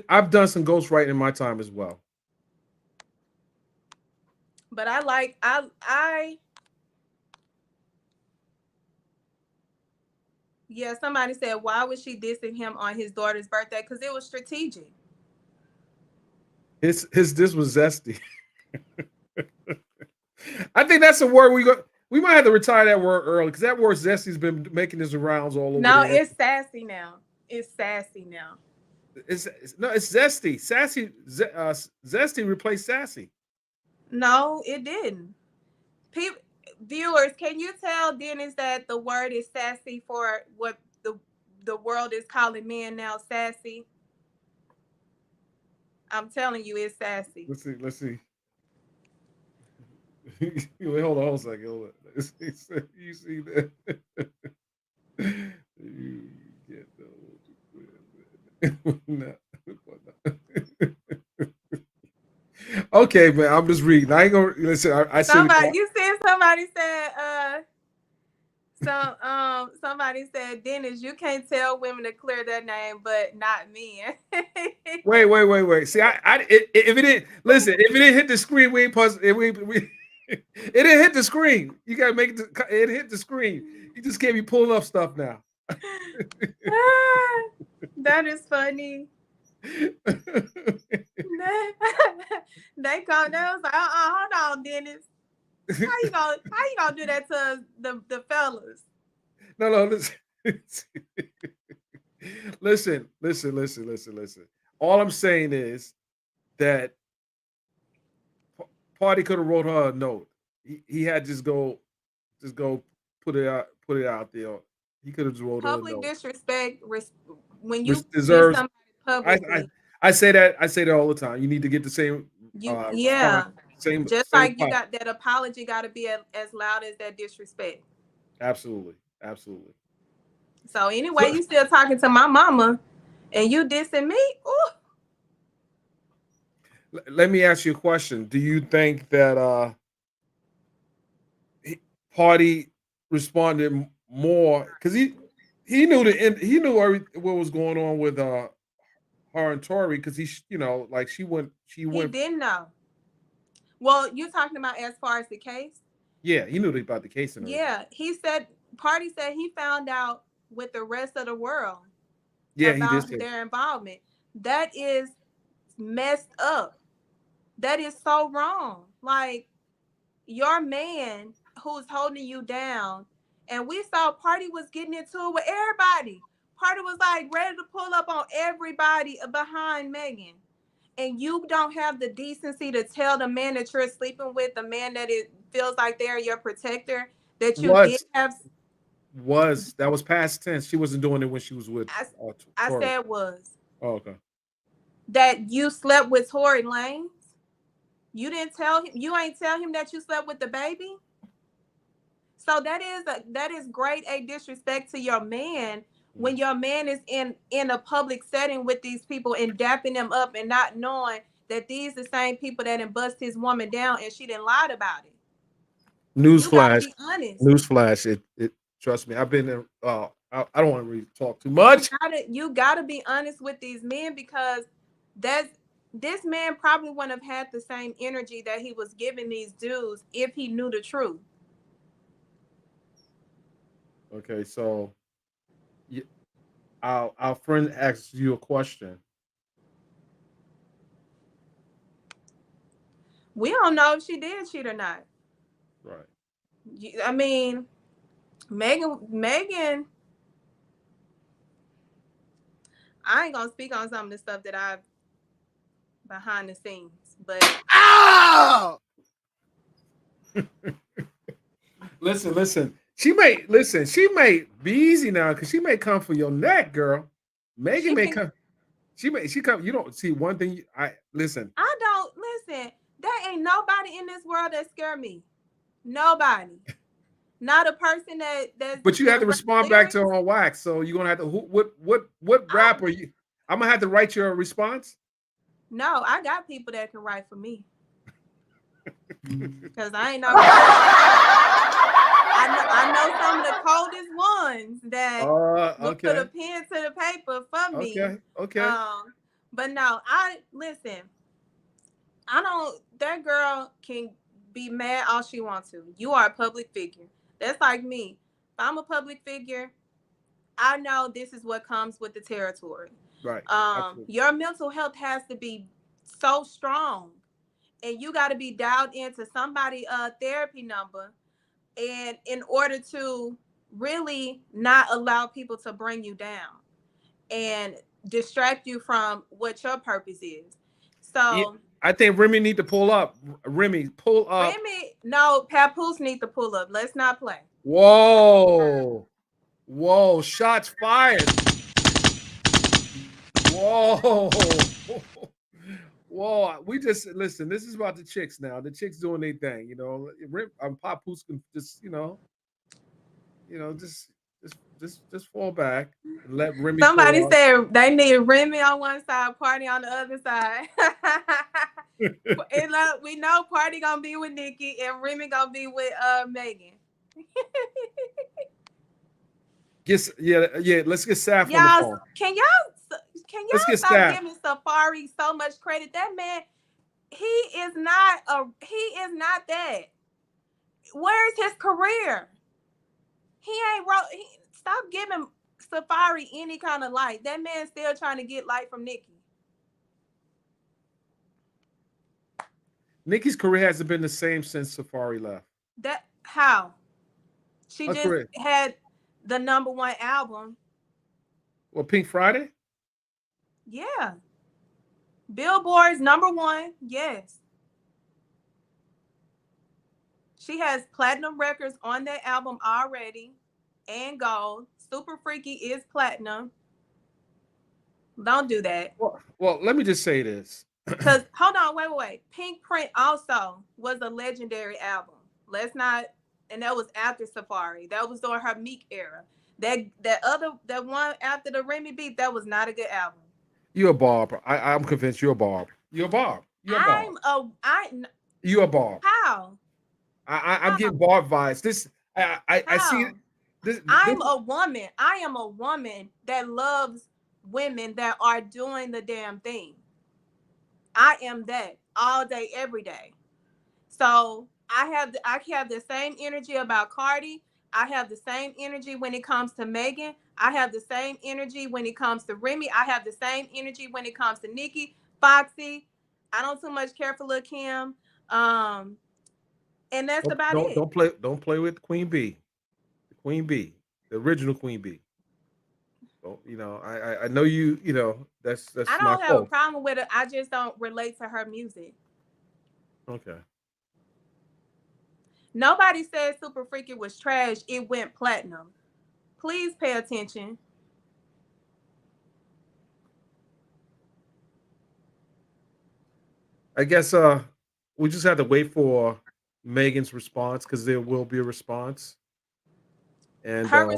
[SPEAKER 3] I've done some ghostwriting in my time as well.
[SPEAKER 4] But I yeah, somebody said, why was she dissing him on his daughter's birthday? Because it was strategic.
[SPEAKER 3] This was zesty. I think that's a word we might have to retire that word early because that word zesty's been making its rounds all over.
[SPEAKER 4] No, it's sassy now. It's
[SPEAKER 3] zesty. Sassy. Zesty replaced sassy.
[SPEAKER 4] No, it didn't. Viewers, can you tell Dennis that the word is sassy for what the world is calling men now sassy? I'm telling you, it's sassy.
[SPEAKER 3] Let's see. Wait, hold on a second. Hold on. You see that? You get Okay, man. I'm just reading. I ain't gonna listen.
[SPEAKER 4] Somebody said, Dennis, you can't tell women to clear their name, but not men.
[SPEAKER 3] Wait. See, if it didn't listen, if it didn't hit the screen, we ain't pause. It didn't hit the screen. You gotta make it hit the screen. You just can't be pulling up stuff now.
[SPEAKER 4] That is funny. They come. They was like, hold on, Dennis. How you gonna do that to the fellas?
[SPEAKER 3] No, listen. Listen. All I'm saying is that Party could have wrote her a note. He had just go put it out there. He could have just wrote
[SPEAKER 4] public
[SPEAKER 3] her a note.
[SPEAKER 4] Disrespect when you
[SPEAKER 3] deserves.
[SPEAKER 4] publicly.
[SPEAKER 3] I say that all the time. You need to get the same. Same.
[SPEAKER 4] Just same like you got that apology got to be as loud as that disrespect.
[SPEAKER 3] Absolutely.
[SPEAKER 4] So anyway, you still talking to my mama, and you dissing me? Ooh.
[SPEAKER 3] Let me ask you a question. Do you think that Party responded more because he knew what was going on with her and Tori because like she
[SPEAKER 4] He
[SPEAKER 3] went.
[SPEAKER 4] didn't know. Well, you're talking about as far as the case?
[SPEAKER 3] Yeah, he knew about the case and everything.
[SPEAKER 4] Yeah, he said Party said he found out with the rest of the world
[SPEAKER 3] Yeah, he did
[SPEAKER 4] about
[SPEAKER 3] say
[SPEAKER 4] their involvement. That is messed up. That is so wrong. Like your man who's holding you down, and we saw Party was getting into it with everybody. Party was like ready to pull up on everybody behind Megan. And you don't have the decency to tell the man that you're sleeping with, the man that it feels like they're your protector, that you did have.
[SPEAKER 3] That was past tense. She wasn't doing it when she was with
[SPEAKER 4] I
[SPEAKER 3] Tory.
[SPEAKER 4] said was.
[SPEAKER 3] Oh, okay.
[SPEAKER 4] That you slept with Tory Lanez. You didn't tell him. You ain't tell him that you slept with the baby. So that is great a disrespect to your man when your man is in a public setting with these people and dapping them up and not knowing that these the same people that done bust his woman down and she didn't lie about it.
[SPEAKER 3] Newsflash.
[SPEAKER 4] Be honest.
[SPEAKER 3] Newsflash. It trust me. I've been there. I don't want to really talk too much.
[SPEAKER 4] You gotta be honest with these men because this man probably wouldn't have had the same energy that he was giving these dudes if he knew the truth.
[SPEAKER 3] Okay, so our friend asked you a question.
[SPEAKER 4] We don't know if she did cheat or not.
[SPEAKER 3] Right.
[SPEAKER 4] I mean, Megan. I ain't gonna speak on some of the stuff that I've behind the scenes, but
[SPEAKER 3] listen. She may be easy now because she may come for your neck, girl. Megan may come. She come. You don't see one thing. I
[SPEAKER 4] don't listen. There ain't nobody in this world that scare me. Nobody. Not a person that's.
[SPEAKER 3] But you have to respond back to her on wax. So you're gonna have to. What rap are you? I'm gonna have to write your response.
[SPEAKER 4] No, I got people that can write for me. Because I ain't no. I know some of the coldest ones that will put a pen to the paper for me.
[SPEAKER 3] Okay.
[SPEAKER 4] But no, listen. I don't. That girl can be mad all she wants to. You are a public figure. That's like me. If I'm a public figure, I know this is what comes with the territory.
[SPEAKER 3] Right.
[SPEAKER 4] Your mental health has to be so strong, and you got to be dialed into somebody's therapy number, and in order to really not allow people to bring you down and distract you from what your purpose is. So
[SPEAKER 3] yeah, I think Remy need to pull up. Remy, pull up.
[SPEAKER 4] No, Papoose need to pull up. Let's not play.
[SPEAKER 3] Whoa, shots fired. Whoa. We just listen. This is about the chicks now. The chicks doing their thing. Papoose can just just fall back and let Remy.
[SPEAKER 4] Somebody said they need Remy on one side, Party on the other side. And we know Party gonna be with Nicki and Remy gonna be with Megan.
[SPEAKER 3] Let's get Saf on the phone.
[SPEAKER 4] Can y'all stop giving Safari so much credit? That man, he is not that. Where's his career? Stop giving Safari any kind of light. That man's still trying to get light from Nicki.
[SPEAKER 3] Nicki's career hasn't been the same since Safari left.
[SPEAKER 4] How? She just had the #1 album.
[SPEAKER 3] Well, Pink Friday?
[SPEAKER 4] Yeah. Billboard's #1, yes. She has platinum records on that album already and gold. Super Freaky is platinum. Don't do that.
[SPEAKER 3] Well, let me just say this.
[SPEAKER 4] Because, hold on, wait. Pink Print also was a legendary album. And that was after Safari. That was during her Meek era. That one after the Remy beat, that was not a good album.
[SPEAKER 3] You're a Barb. I'm convinced you're a Barb. You're a Barb. You're a Barb.
[SPEAKER 4] How?
[SPEAKER 3] I'm getting Barb vibes. I see
[SPEAKER 4] How?
[SPEAKER 3] this.
[SPEAKER 4] I'm a woman. I am a woman that loves women that are doing the damn thing. I am that all day, every day. So I have the same energy about Cardi. I have the same energy when it comes to Megan. I have the same energy when it comes to Remy. I have the same energy when it comes to Nicki, Foxy. I don't too much care for Lil Kim. Um, and that's about it.
[SPEAKER 3] Don't play with Queen B, the Queen B, the original Queen B. Don't, I know
[SPEAKER 4] I
[SPEAKER 3] that's my
[SPEAKER 4] don't have a
[SPEAKER 3] fault.
[SPEAKER 4] problem with it. I just don't relate to her music.
[SPEAKER 3] Okay.
[SPEAKER 4] Nobody said Super Freaky was trash. It went platinum. Please pay attention.
[SPEAKER 3] I guess we just have to wait for Megan's response because there will be a response. And
[SPEAKER 4] Her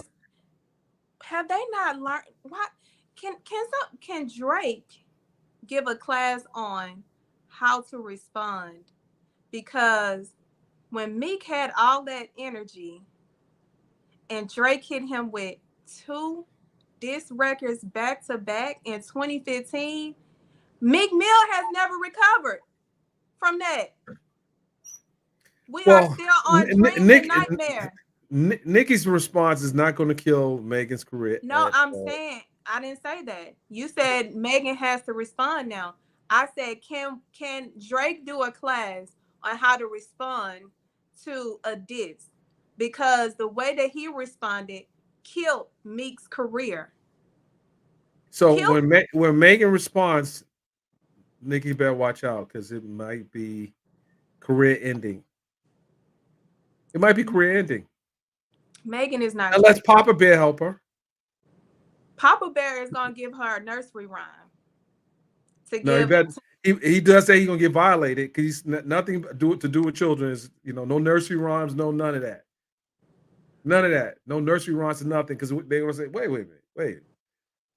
[SPEAKER 4] have they not learned what can Drake give a class on how to respond? Because when Meek had all that energy and Drake hit him with two diss records back to back in 2015, Meek Mill has never recovered from that. We are
[SPEAKER 3] well,
[SPEAKER 4] still on Dreams and Nightmare.
[SPEAKER 3] Nicki's response is not going to kill Megan's career
[SPEAKER 4] No,
[SPEAKER 3] at
[SPEAKER 4] I'm
[SPEAKER 3] all.
[SPEAKER 4] saying I didn't say that. You said Megan has to respond now. I said can Drake do a class on how to respond to a diss? Because the way that he responded killed Meek's career.
[SPEAKER 3] So
[SPEAKER 4] Killed.
[SPEAKER 3] when Megan responds, Nicki better watch out because it might be career ending. It might be career ending
[SPEAKER 4] Megan is not
[SPEAKER 3] unless
[SPEAKER 4] Drake.
[SPEAKER 3] Papa Bear help her.
[SPEAKER 4] Papa Bear is gonna give her a nursery rhyme to
[SPEAKER 3] No, he
[SPEAKER 4] give.
[SPEAKER 3] bet he does say he's gonna get violated because he's nothing to do with children. Is no nursery rhymes, no none of that, none of that, no nursery rhymes or nothing because they gonna say wait a minute, wait.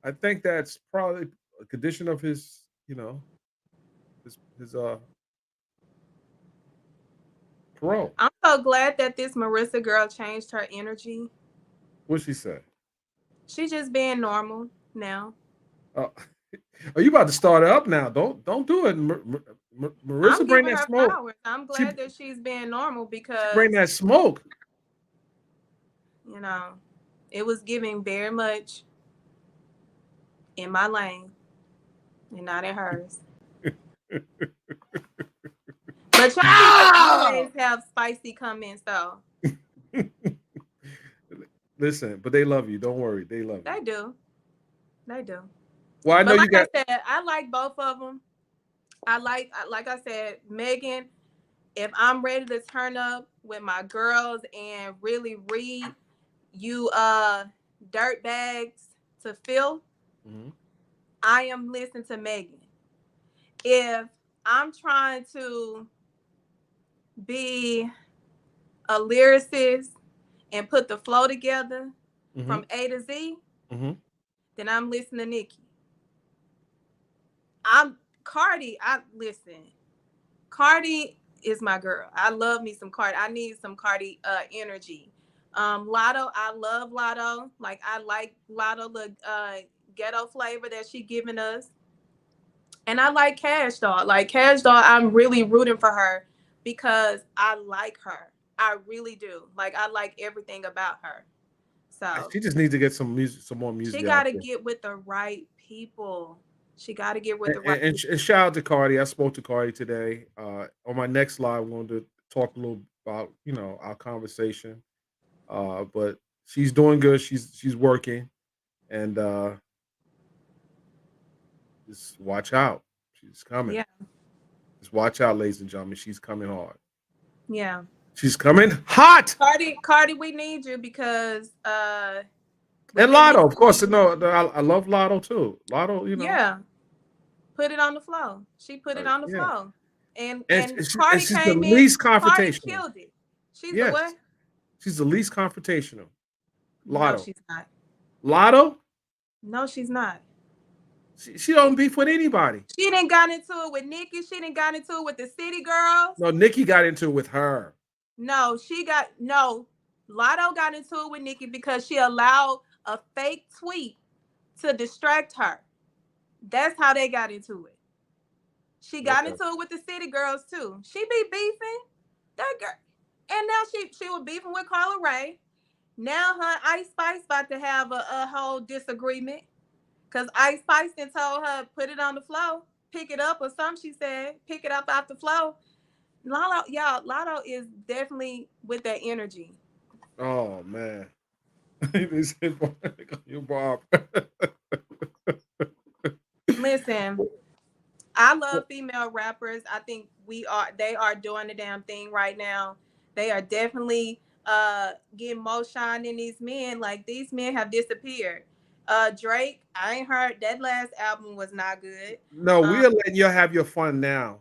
[SPEAKER 3] I think that's probably a condition of his his parole.
[SPEAKER 4] I'm so glad that this Marissa girl changed her energy.
[SPEAKER 3] What'd she say?
[SPEAKER 4] She's just being normal now.
[SPEAKER 3] Oh, are you about to start it up now? Don't do it.
[SPEAKER 4] I'm
[SPEAKER 3] Marissa bring
[SPEAKER 4] giving
[SPEAKER 3] that
[SPEAKER 4] her
[SPEAKER 3] smoke.
[SPEAKER 4] flowers. I'm
[SPEAKER 3] She
[SPEAKER 4] glad that she's being normal
[SPEAKER 3] she bring
[SPEAKER 4] because,
[SPEAKER 3] that smoke.
[SPEAKER 4] you know, it was giving very much in my lane and not in hers. But your people
[SPEAKER 3] Ah!
[SPEAKER 4] always have spicy comments, though.
[SPEAKER 3] Listen, but they love you. Don't worry, they love you.
[SPEAKER 4] They do. They do.
[SPEAKER 3] Well, I know
[SPEAKER 4] But
[SPEAKER 3] you
[SPEAKER 4] like I
[SPEAKER 3] got.
[SPEAKER 4] said, I like both of them. Like I said, Megan, if I'm ready to turn up with my girls and really read you dirt bags to fill,
[SPEAKER 3] Mhm.
[SPEAKER 4] I am listening to Megan. If I'm trying to be a lyricist and put the flow together
[SPEAKER 3] Mhm.
[SPEAKER 4] from A to Z,
[SPEAKER 3] Mhm.
[SPEAKER 4] then I'm listening to Nicki. I'm Cardi. I listen. Cardi is my girl. I love me some Cardi. I need some Cardi energy. Lotto, I love Lotto. Like I like Lotto, the ghetto flavor that she giving us. And I like Cash Doll. Like Cash Doll, I'm really rooting for her because I like her. I really do. Like I like everything about her. So
[SPEAKER 3] She just needs to get some music, some more
[SPEAKER 4] she
[SPEAKER 3] music out
[SPEAKER 4] gotta
[SPEAKER 3] there.
[SPEAKER 4] get with the right people. She gotta get with the right people.
[SPEAKER 3] And shout out to Cardi. I spoke to Cardi today. On my next live, I wanted to talk a little about our conversation. But she's doing good. She's working, and just watch out. She's coming.
[SPEAKER 4] Yeah.
[SPEAKER 3] Just watch out, ladies and gentlemen. She's coming hard.
[SPEAKER 4] Yeah.
[SPEAKER 3] She's coming hot.
[SPEAKER 4] Cardi, we need you because we
[SPEAKER 3] And
[SPEAKER 4] been missing
[SPEAKER 3] Lotto, of course.
[SPEAKER 4] you.
[SPEAKER 3] No, I love Lotto too. Lotto,
[SPEAKER 4] Yeah, put it on the floor. She put it on the
[SPEAKER 3] yeah.
[SPEAKER 4] floor. And
[SPEAKER 3] And,
[SPEAKER 4] and
[SPEAKER 3] and
[SPEAKER 4] Cardi
[SPEAKER 3] she's the
[SPEAKER 4] came in,
[SPEAKER 3] least
[SPEAKER 4] Cardi
[SPEAKER 3] confrontational.
[SPEAKER 4] killed it. She's the
[SPEAKER 3] Yes,
[SPEAKER 4] what?
[SPEAKER 3] she's the least confrontational.
[SPEAKER 4] No,
[SPEAKER 3] Lotto.
[SPEAKER 4] she's not.
[SPEAKER 3] Lotto,
[SPEAKER 4] No, she's not.
[SPEAKER 3] she don't beef with anybody.
[SPEAKER 4] She didn't got into it with Nicki. She didn't got into it with the City Girls.
[SPEAKER 3] No, Nicki got into it with her.
[SPEAKER 4] No, she got no. Lotto got into it with Nicki because she allowed a fake tweet to distract her. That's how they got into it. She got
[SPEAKER 3] Okay.
[SPEAKER 4] into it with the city girls too. She be beefing that girl, and now she was beefing with Carla Ray. Now her Ice Spice about to have a whole disagreement because Ice Spice then told her put it on the floor, pick it up or something. She said pick it up off the floor. Lotto is definitely with that energy.
[SPEAKER 3] Oh man. They said, you Bob.
[SPEAKER 4] Listen, I love female rappers. I think they are doing the damn thing right now. They are definitely getting more shine than these men. Like these men have disappeared. Drake, I ain't heard that last album was not good.
[SPEAKER 3] No,
[SPEAKER 4] Um,
[SPEAKER 3] we are letting you have your fun now.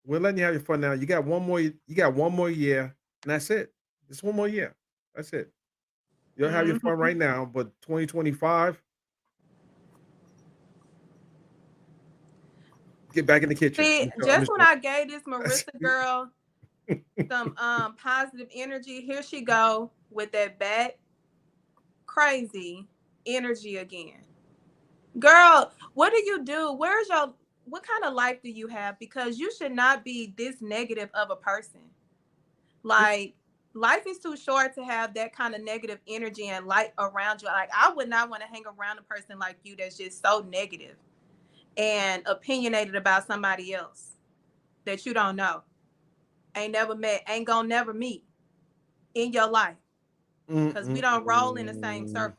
[SPEAKER 3] We're letting you have your fun now. You got one more. You got one more year, and that's it. Just one more year. That's it. You'll have your fun
[SPEAKER 4] mhm.
[SPEAKER 3] right now, but 2025, get back in the kitchen.
[SPEAKER 4] See,
[SPEAKER 3] I'm
[SPEAKER 4] just
[SPEAKER 3] just
[SPEAKER 4] when
[SPEAKER 3] joking.
[SPEAKER 4] I gave this Marissa girl some positive energy, here she go with that bad crazy energy again. Girl, what do you do? What kind of life do you have? Because you should not be this negative of a person. Like, life is too short to have that kind of negative energy and light around you. Like, I would not want to hang around a person like you that's just so negative and opinionated about somebody else that you don't know, ain't never met, ain't gonna never meet in your life.
[SPEAKER 3] Mm,
[SPEAKER 4] Because we
[SPEAKER 3] mm,
[SPEAKER 4] don't roll in the same
[SPEAKER 3] mm,
[SPEAKER 4] circles.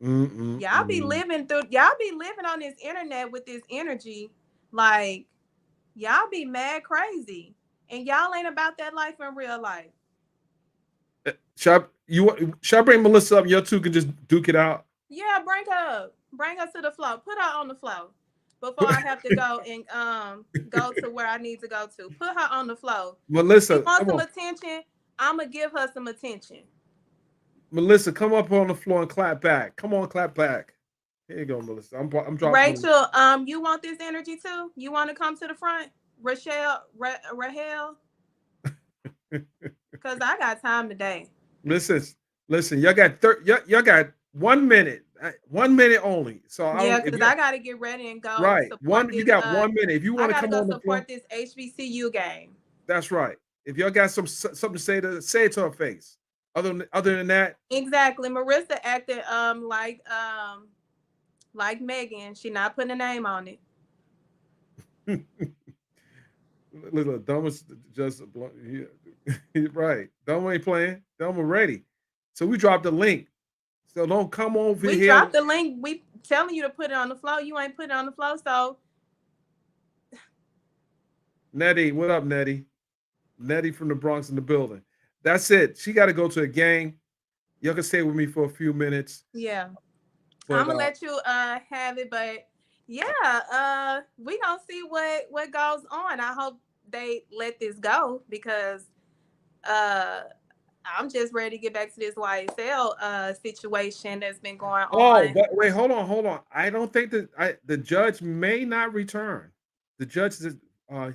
[SPEAKER 3] mm, mm, mm.
[SPEAKER 4] Y'all be living on this internet with this energy. Like, y'all be mad crazy. And y'all ain't about that life in real life.
[SPEAKER 3] Should I bring Melissa up? You two can just duke it out.
[SPEAKER 4] Yeah, bring her up. Bring her to the floor. Put her on the floor. Before I have to go and go to where I need to go to. Put her on the floor. She
[SPEAKER 3] Melissa,
[SPEAKER 4] wants
[SPEAKER 3] come
[SPEAKER 4] some
[SPEAKER 3] on.
[SPEAKER 4] attention. I'ma give her some attention.
[SPEAKER 3] Melissa, come up on the floor and clap back. Come on, clap back. Here you go, Melissa. I'm dropping.
[SPEAKER 4] Rachel, you want this energy too? You want to come to the front? Rahel, because I got time today.
[SPEAKER 3] Listen, listen. Y'all got y'all got 1 minute, 1 minute only. So I
[SPEAKER 4] Yeah,
[SPEAKER 3] don't. If
[SPEAKER 4] because
[SPEAKER 3] you
[SPEAKER 4] I got to get ready and go
[SPEAKER 3] right
[SPEAKER 4] support
[SPEAKER 3] one, you
[SPEAKER 4] this.
[SPEAKER 3] got 1 minute. If you
[SPEAKER 4] I
[SPEAKER 3] want to
[SPEAKER 4] got to
[SPEAKER 3] come
[SPEAKER 4] go
[SPEAKER 3] on the floor,
[SPEAKER 4] support this HBCU game.
[SPEAKER 3] that's right. If y'all got something to say it to her face. Other than that,
[SPEAKER 4] Exactly. Marissa acted like Megan. She not putting a name on it.
[SPEAKER 3] little dumb is just right. Dumb ain't playing. Dumb ready. So we dropped the link. So don't come over
[SPEAKER 4] We
[SPEAKER 3] here.
[SPEAKER 4] dropped the link. We telling you to put it on the floor. You ain't put it on the floor, so
[SPEAKER 3] Nettie, what up, Nettie? Nettie from the Bronx in the building. That's it. She got to go to a gang. Y'all can stay with me for a few minutes,
[SPEAKER 4] yeah. I'm
[SPEAKER 3] but
[SPEAKER 4] gonna let you have it, but yeah, we gonna see what goes on. I hope they let this go because uh I'm just ready to get back to this YSL situation that's been going
[SPEAKER 3] oh,
[SPEAKER 4] on.
[SPEAKER 3] but wait, hold on. I don't think that the judge may not return. The judge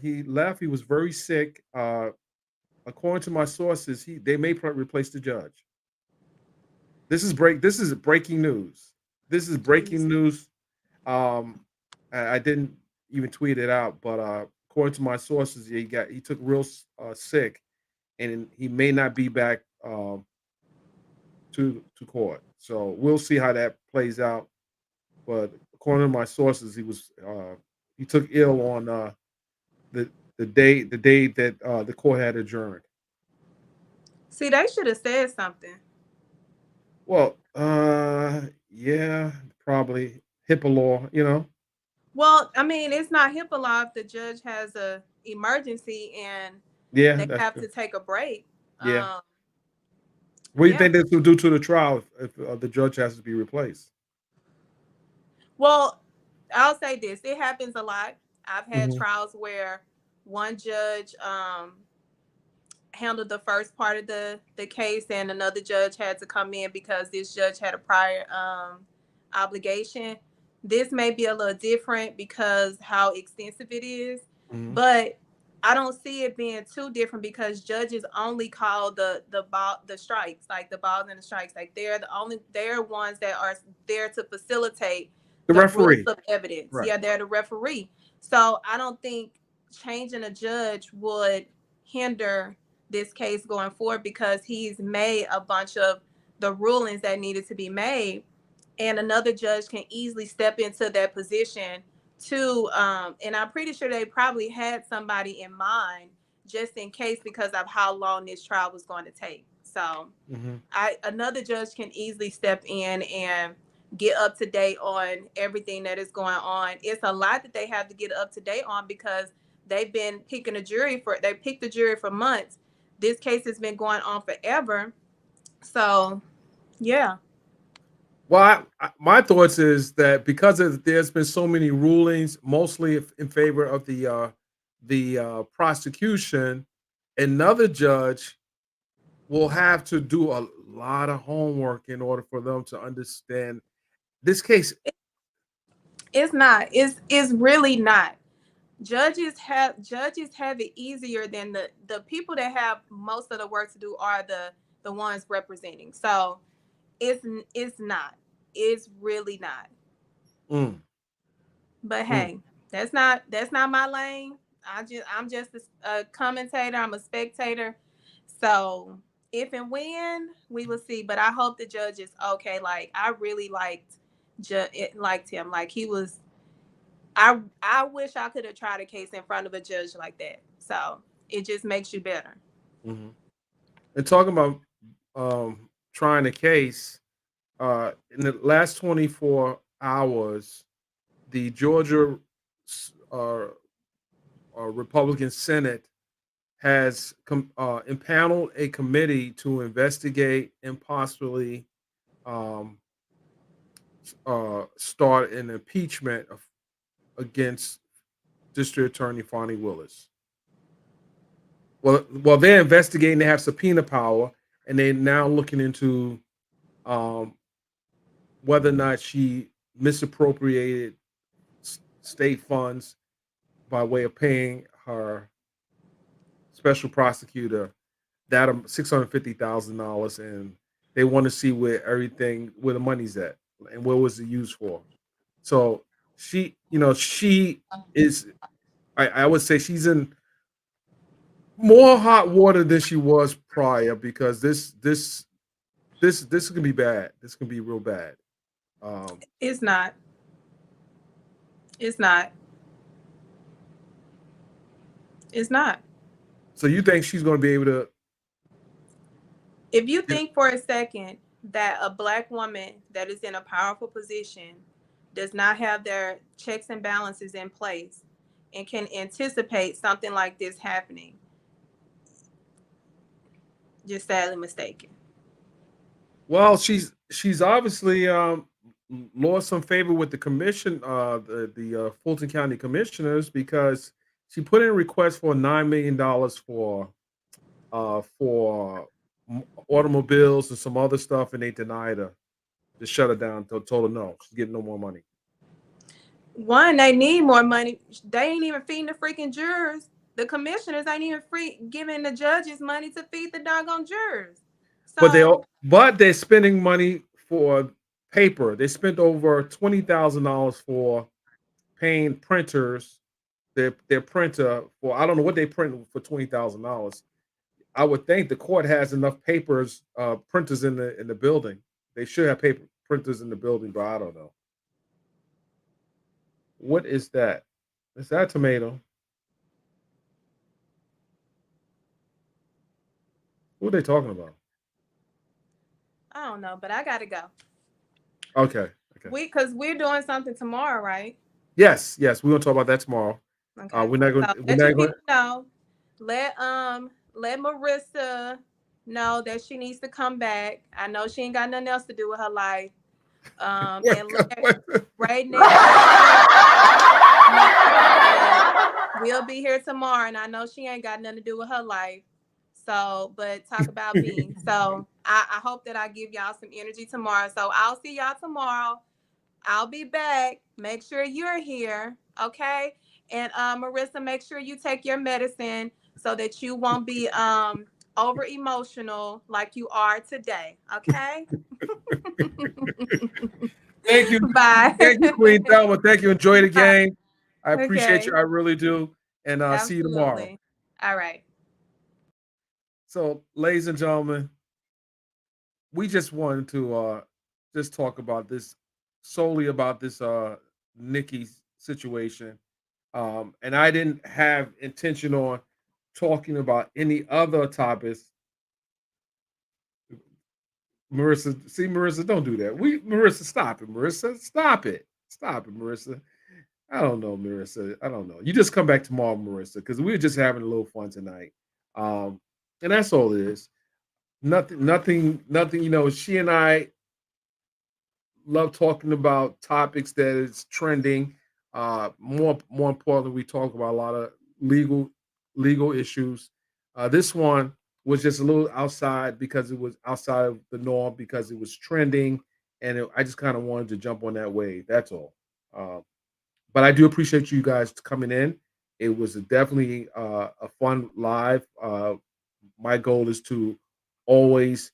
[SPEAKER 3] he left. He was very sick. According to my sources, they may replace the judge. This is breaking news. This is breaking
[SPEAKER 4] Jeez.
[SPEAKER 3] news. I didn't even tweet it out, but according to my sources, he took real sick, and he may not be back to court. So we'll see how that plays out. But according to my sources, he took ill on the the day that the court had adjourned.
[SPEAKER 4] See, they should have said something.
[SPEAKER 3] Well, yeah, probably HIPAA law, you know.
[SPEAKER 4] Well, I mean, it's not HIPAA law if the judge has a emergency and
[SPEAKER 3] Yeah,
[SPEAKER 4] they
[SPEAKER 3] that's
[SPEAKER 4] have
[SPEAKER 3] true.
[SPEAKER 4] to take a break.
[SPEAKER 3] Yeah.
[SPEAKER 4] Um,
[SPEAKER 3] What do you
[SPEAKER 4] yeah.
[SPEAKER 3] think this will do to the trial if the judge has to be replaced?
[SPEAKER 4] Well, I'll say this: it happens a lot. I've had
[SPEAKER 3] Hmm.
[SPEAKER 4] trials where one judge handled the first part of the case, and another judge had to come in because this judge had a prior obligation. This may be a little different because how extensive it is,
[SPEAKER 3] Hmm.
[SPEAKER 4] but I don't see it being too different because judges only call the strikes, like the balls and the strikes. Like they're ones that are there to facilitate
[SPEAKER 3] The
[SPEAKER 4] the rules
[SPEAKER 3] referee.
[SPEAKER 4] of evidence.
[SPEAKER 3] Right.
[SPEAKER 4] Yeah, they're the referee. So I don't think changing a judge would hinder this case going forward because he's made a bunch of the rulings that needed to be made, and another judge can easily step into that position to and I'm pretty sure they probably had somebody in mind just in case because of how long this trial was going to take. So
[SPEAKER 3] Mhm.
[SPEAKER 4] another judge can easily step in and get up to date on everything that is going on. It's a lot that they have to get up to date on because they've been picking a jury for they picked the jury for months. This case has been going on forever. So yeah.
[SPEAKER 3] Well, my thoughts is that because there's been so many rulings, mostly in favor of the prosecution, another judge will have to do a lot of homework in order for them to understand this case.
[SPEAKER 4] It's not. It's really not. Judges have it easier than the people that have most of the work to do are the ones representing. So it's not. It's really not.
[SPEAKER 3] Mm,
[SPEAKER 4] But
[SPEAKER 3] mm.
[SPEAKER 4] hey, that's not my lane. I'm just a commentator. I'm a spectator. So if and when we will see. But I hope the judge is okay. Like I really liked him. Like he was. I wish I could have tried a case in front of a judge like that. So it just makes you better.
[SPEAKER 3] Mhm. And talking about trying a case, in the last 24 hours, the Georgia uh, Republican Senate has impaneled a committee to investigate and possibly um, start an impeachment against District Attorney Fonnie Willis. Well, they're investigating. They have subpoena power, and they're now looking into um, whether or not she misappropriated state funds by way of paying her special prosecutor that $650,000, and they want to see where the money's at and what was it used for. So she is. I would say she's in more hot water than she was prior because this can be bad. This can be real bad. Um,
[SPEAKER 4] It's not. It's not. It's not.
[SPEAKER 3] so you think she's going to be able to?
[SPEAKER 4] If you
[SPEAKER 3] Get,
[SPEAKER 4] think for a second that a black woman that is in a powerful position does not have their checks and balances in place and can anticipate something like this happening, just sadly mistaken.
[SPEAKER 3] well, she's obviously lost some favor with the commission, the Fulton County commissioners, because she put in a request for $9 million for automobiles and some other stuff, and they denied her. Just shut her down. Told her no, she's getting no more money.
[SPEAKER 4] One, they need more money. They ain't even feeding the freaking jurors. The commissioners ain't even giving the judges money to feed the doggone jurors.
[SPEAKER 3] But
[SPEAKER 4] So
[SPEAKER 3] they're spending money for paper. They spent over $20,000 for paying printers. Their printer for I don't know what they print for $20,000. I would think the court has enough papers, printers in the building. They should have paper printers in the building, but I don't know. What is that? Is that tomato? Who are they talking about?
[SPEAKER 4] I don't know, but I gotta go.
[SPEAKER 3] Okay, okay.
[SPEAKER 4] We're doing something tomorrow, right?
[SPEAKER 3] Yes. We're gonna talk about that tomorrow.
[SPEAKER 4] Okay.
[SPEAKER 3] We're not going.
[SPEAKER 4] So
[SPEAKER 3] We're
[SPEAKER 4] let your
[SPEAKER 3] not going.
[SPEAKER 4] people know. Let Marissa know that she needs to come back. I know she ain't got nothing else to do with her life.
[SPEAKER 3] What,
[SPEAKER 4] And let
[SPEAKER 3] what?
[SPEAKER 4] Ray Nation that we'll be here tomorrow, and I know she ain't got nothing to do with her life. So, but talk about me. So I hope that I give y'all some energy tomorrow. So I'll see y'all tomorrow. I'll be back. Make sure you're here. Okay. And Marissa, make sure you take your medicine so that you won't be over emotional like you are today. Okay.
[SPEAKER 3] Thank you.
[SPEAKER 4] Bye.
[SPEAKER 3] Thank you, Queen Thelma. Thank you. Enjoy the
[SPEAKER 4] Bye.
[SPEAKER 3] game. I appreciate you. I really do. And see you tomorrow.
[SPEAKER 4] Absolutely. All right.
[SPEAKER 3] So, ladies and gentlemen, we just wanted to just talk about this solely about this Nicki situation. And I didn't have intention on talking about any other topics. Marissa, don't do that. Marissa, stop it, Marissa. Stop it. Stop it, Marissa. I don't know, Marissa. I don't know. You just come back tomorrow, Marissa, because we were just having a little fun tonight. And that's all it is. Nothing, you know, she and I love talking about topics that is trending. More importantly, we talk about a lot of legal issues. This one was just a little outside because it was outside of the norm because it was trending, and I just kind of wanted to jump on that wave. That's all. But I do appreciate you guys coming in. It was definitely a fun live. My goal is to always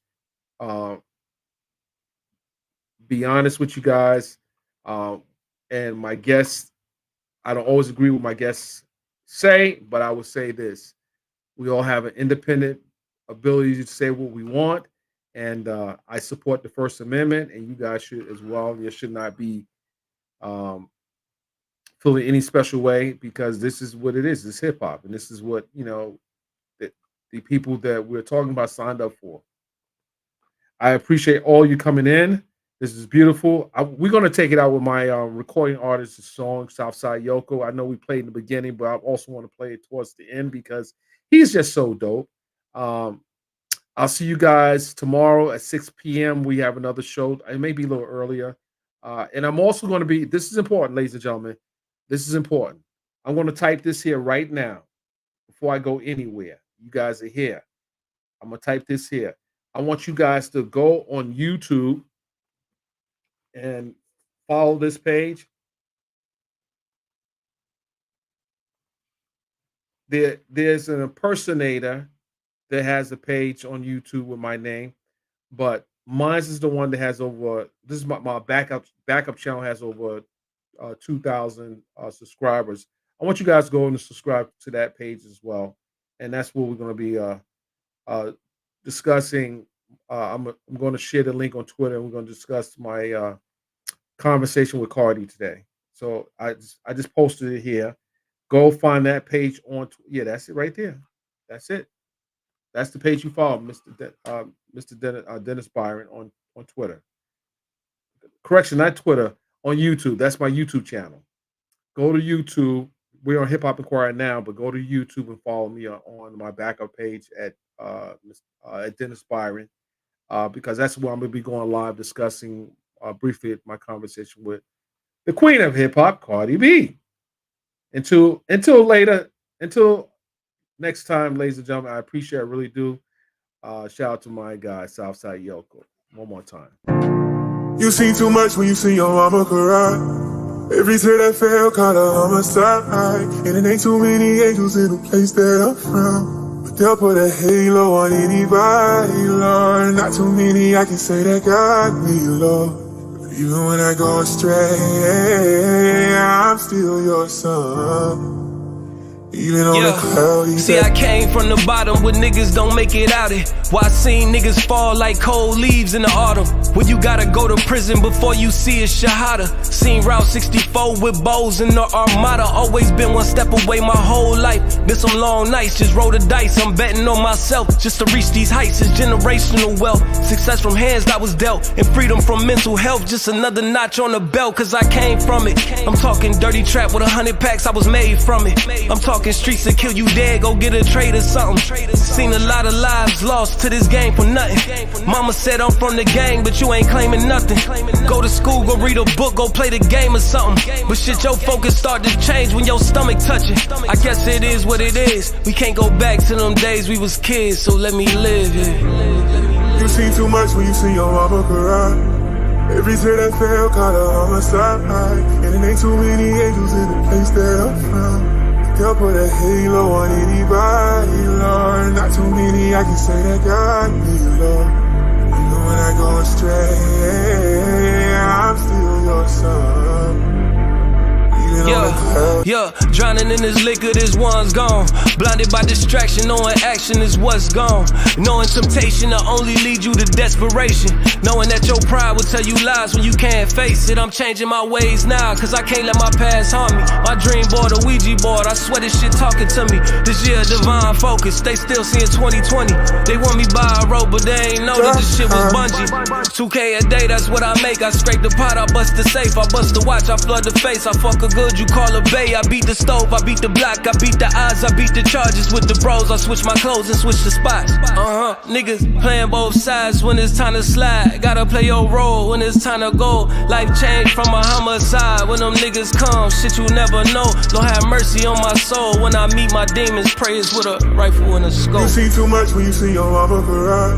[SPEAKER 3] be honest with you guys. And my guests, I don't always agree with my guests say, but I would say this. We all have an independent ability to say what we want. And I support the First Amendment, and you guys should as well. You should not be feeling any special way because this is what it is. It's hip hop, and this is what, you know, the people that we're talking about signed up for. I appreciate all you coming in. This is beautiful. We're going to take it out with my recording artist's song, Southside Yoko. I know we played in the beginning, but I also want to play it towards the end because he's just so dope. I'll see you guys tomorrow at 6 p.m. We have another show. It may be a little earlier. And I'm also going to be, this is important, ladies and gentlemen. This is important. I'm going to type this here right now before I go anywhere. You guys are here. I'm going to type this here. I want you guys to go on YouTube and follow this page. There's an impersonator that has a page on YouTube with my name, but mine is the one that has over. This is my backup channel has over 2,000 subscribers. I want you guys to go and subscribe to that page as well, and that's what we're going to be discussing. I'm going to share the link on Twitter, and we're going to discuss my conversation with Cardi today. So I just posted it here. Go find that page on. Yeah, that's it right there. That's it. That's the page you follow, Mr. Dennis Byron on Twitter. Correction, not Twitter, on YouTube. That's my YouTube channel. Go to YouTube. We're on Hip Hop Inquiry now, but go to YouTube and follow me on my backup page at Dennis Byron, because that's where I'm going to be going live discussing briefly my conversation with the queen of hip hop, Cardi B. Until next time, ladies and gentlemen, I appreciate it, I really do. Shout out to my guy, Southside Yoko. One more time.
[SPEAKER 1] You seen too much when you see your mama cry. Every tear that fell caught a homicide. And it ain't too many angels in the place that I'm from. But they'll put a halo on anybody, Lord. Not too many I can say that got me, Lord. But even when I go astray, I'm still your son. Even on the cloudy
[SPEAKER 2] See, I came from the bottom where niggas don't make it out it. Why I seen niggas fall like cold leaves in the autumn. When you gotta go to prison before you see a shahada. Seen Route 64 with bows in the Armada. Always been one step away my whole life. Been some long nights, just roll the dice. I'm betting on myself just to reach these heights. It's generational wealth. Success from hands that was dealt. And freedom from mental health. Just another notch on the belt, cause I came from it. I'm talking dirty trap with 100 packs, I was made from it. I'm talking streets to kill you dead, go get a trade or something. Seen a lot of lives lost to this game for nothing. Mama said I'm from the gang, but you ain't claiming nothing. Go to school, go read a book, go play the game or something. But shit, your focus start to change when your stomach touching. I guess it is what it is. We can't go back to them days we was kids, so let me live it.
[SPEAKER 1] You seen too much when you see your mama cry. Every tear that fell caught a homicide. And it ain't too many angels in the place that I'm from. They'll put a halo on anybody, Lord. Not too many, I can say that got me, Lord. Even when I go astray, I'm still your son.
[SPEAKER 2] Yeah, drowning in this liquor, this one's gone. Blinded by distraction, knowing action is what's gone. Knowing temptation will only lead you to desperation. Knowing that your pride will tell you lies when you can't face it. I'm changing my ways now, cause I can't let my past harm me. My dream board, a Ouija board, I swear this shit talking to me. This year, divine focus, they still seeing 2020. They want me by a road, but they ain't know that this shit was bungee. 2K a day, that's what I make. I scrape the pot, I bust the safe. I bust the watch, I flood the face. I fuck a good, you call a bay. I beat the stove, I beat the block, I beat the odds, I beat the charges with the bros. I switch my clothes and switch the spots. Niggas playing both sides when it's time to slide. Gotta play your role when it's time to go. Life changed from a homicide when them niggas come. Shit you never know. Lord have mercy on my soul. When I meet my demons, pray it's with a rifle and a scope.
[SPEAKER 1] You see too much when you see your mama cry.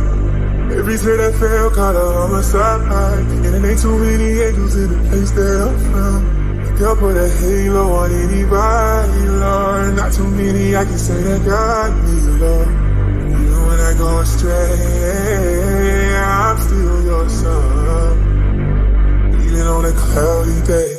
[SPEAKER 1] Every tear that fell caught a homicide. And it ain't too many angels in the place that I'm from. They'll put a halo on anybody, Lord. Not too many, I can say that got me, Lord. Even when I go astray, I'm still your son. Even on a cloudy day.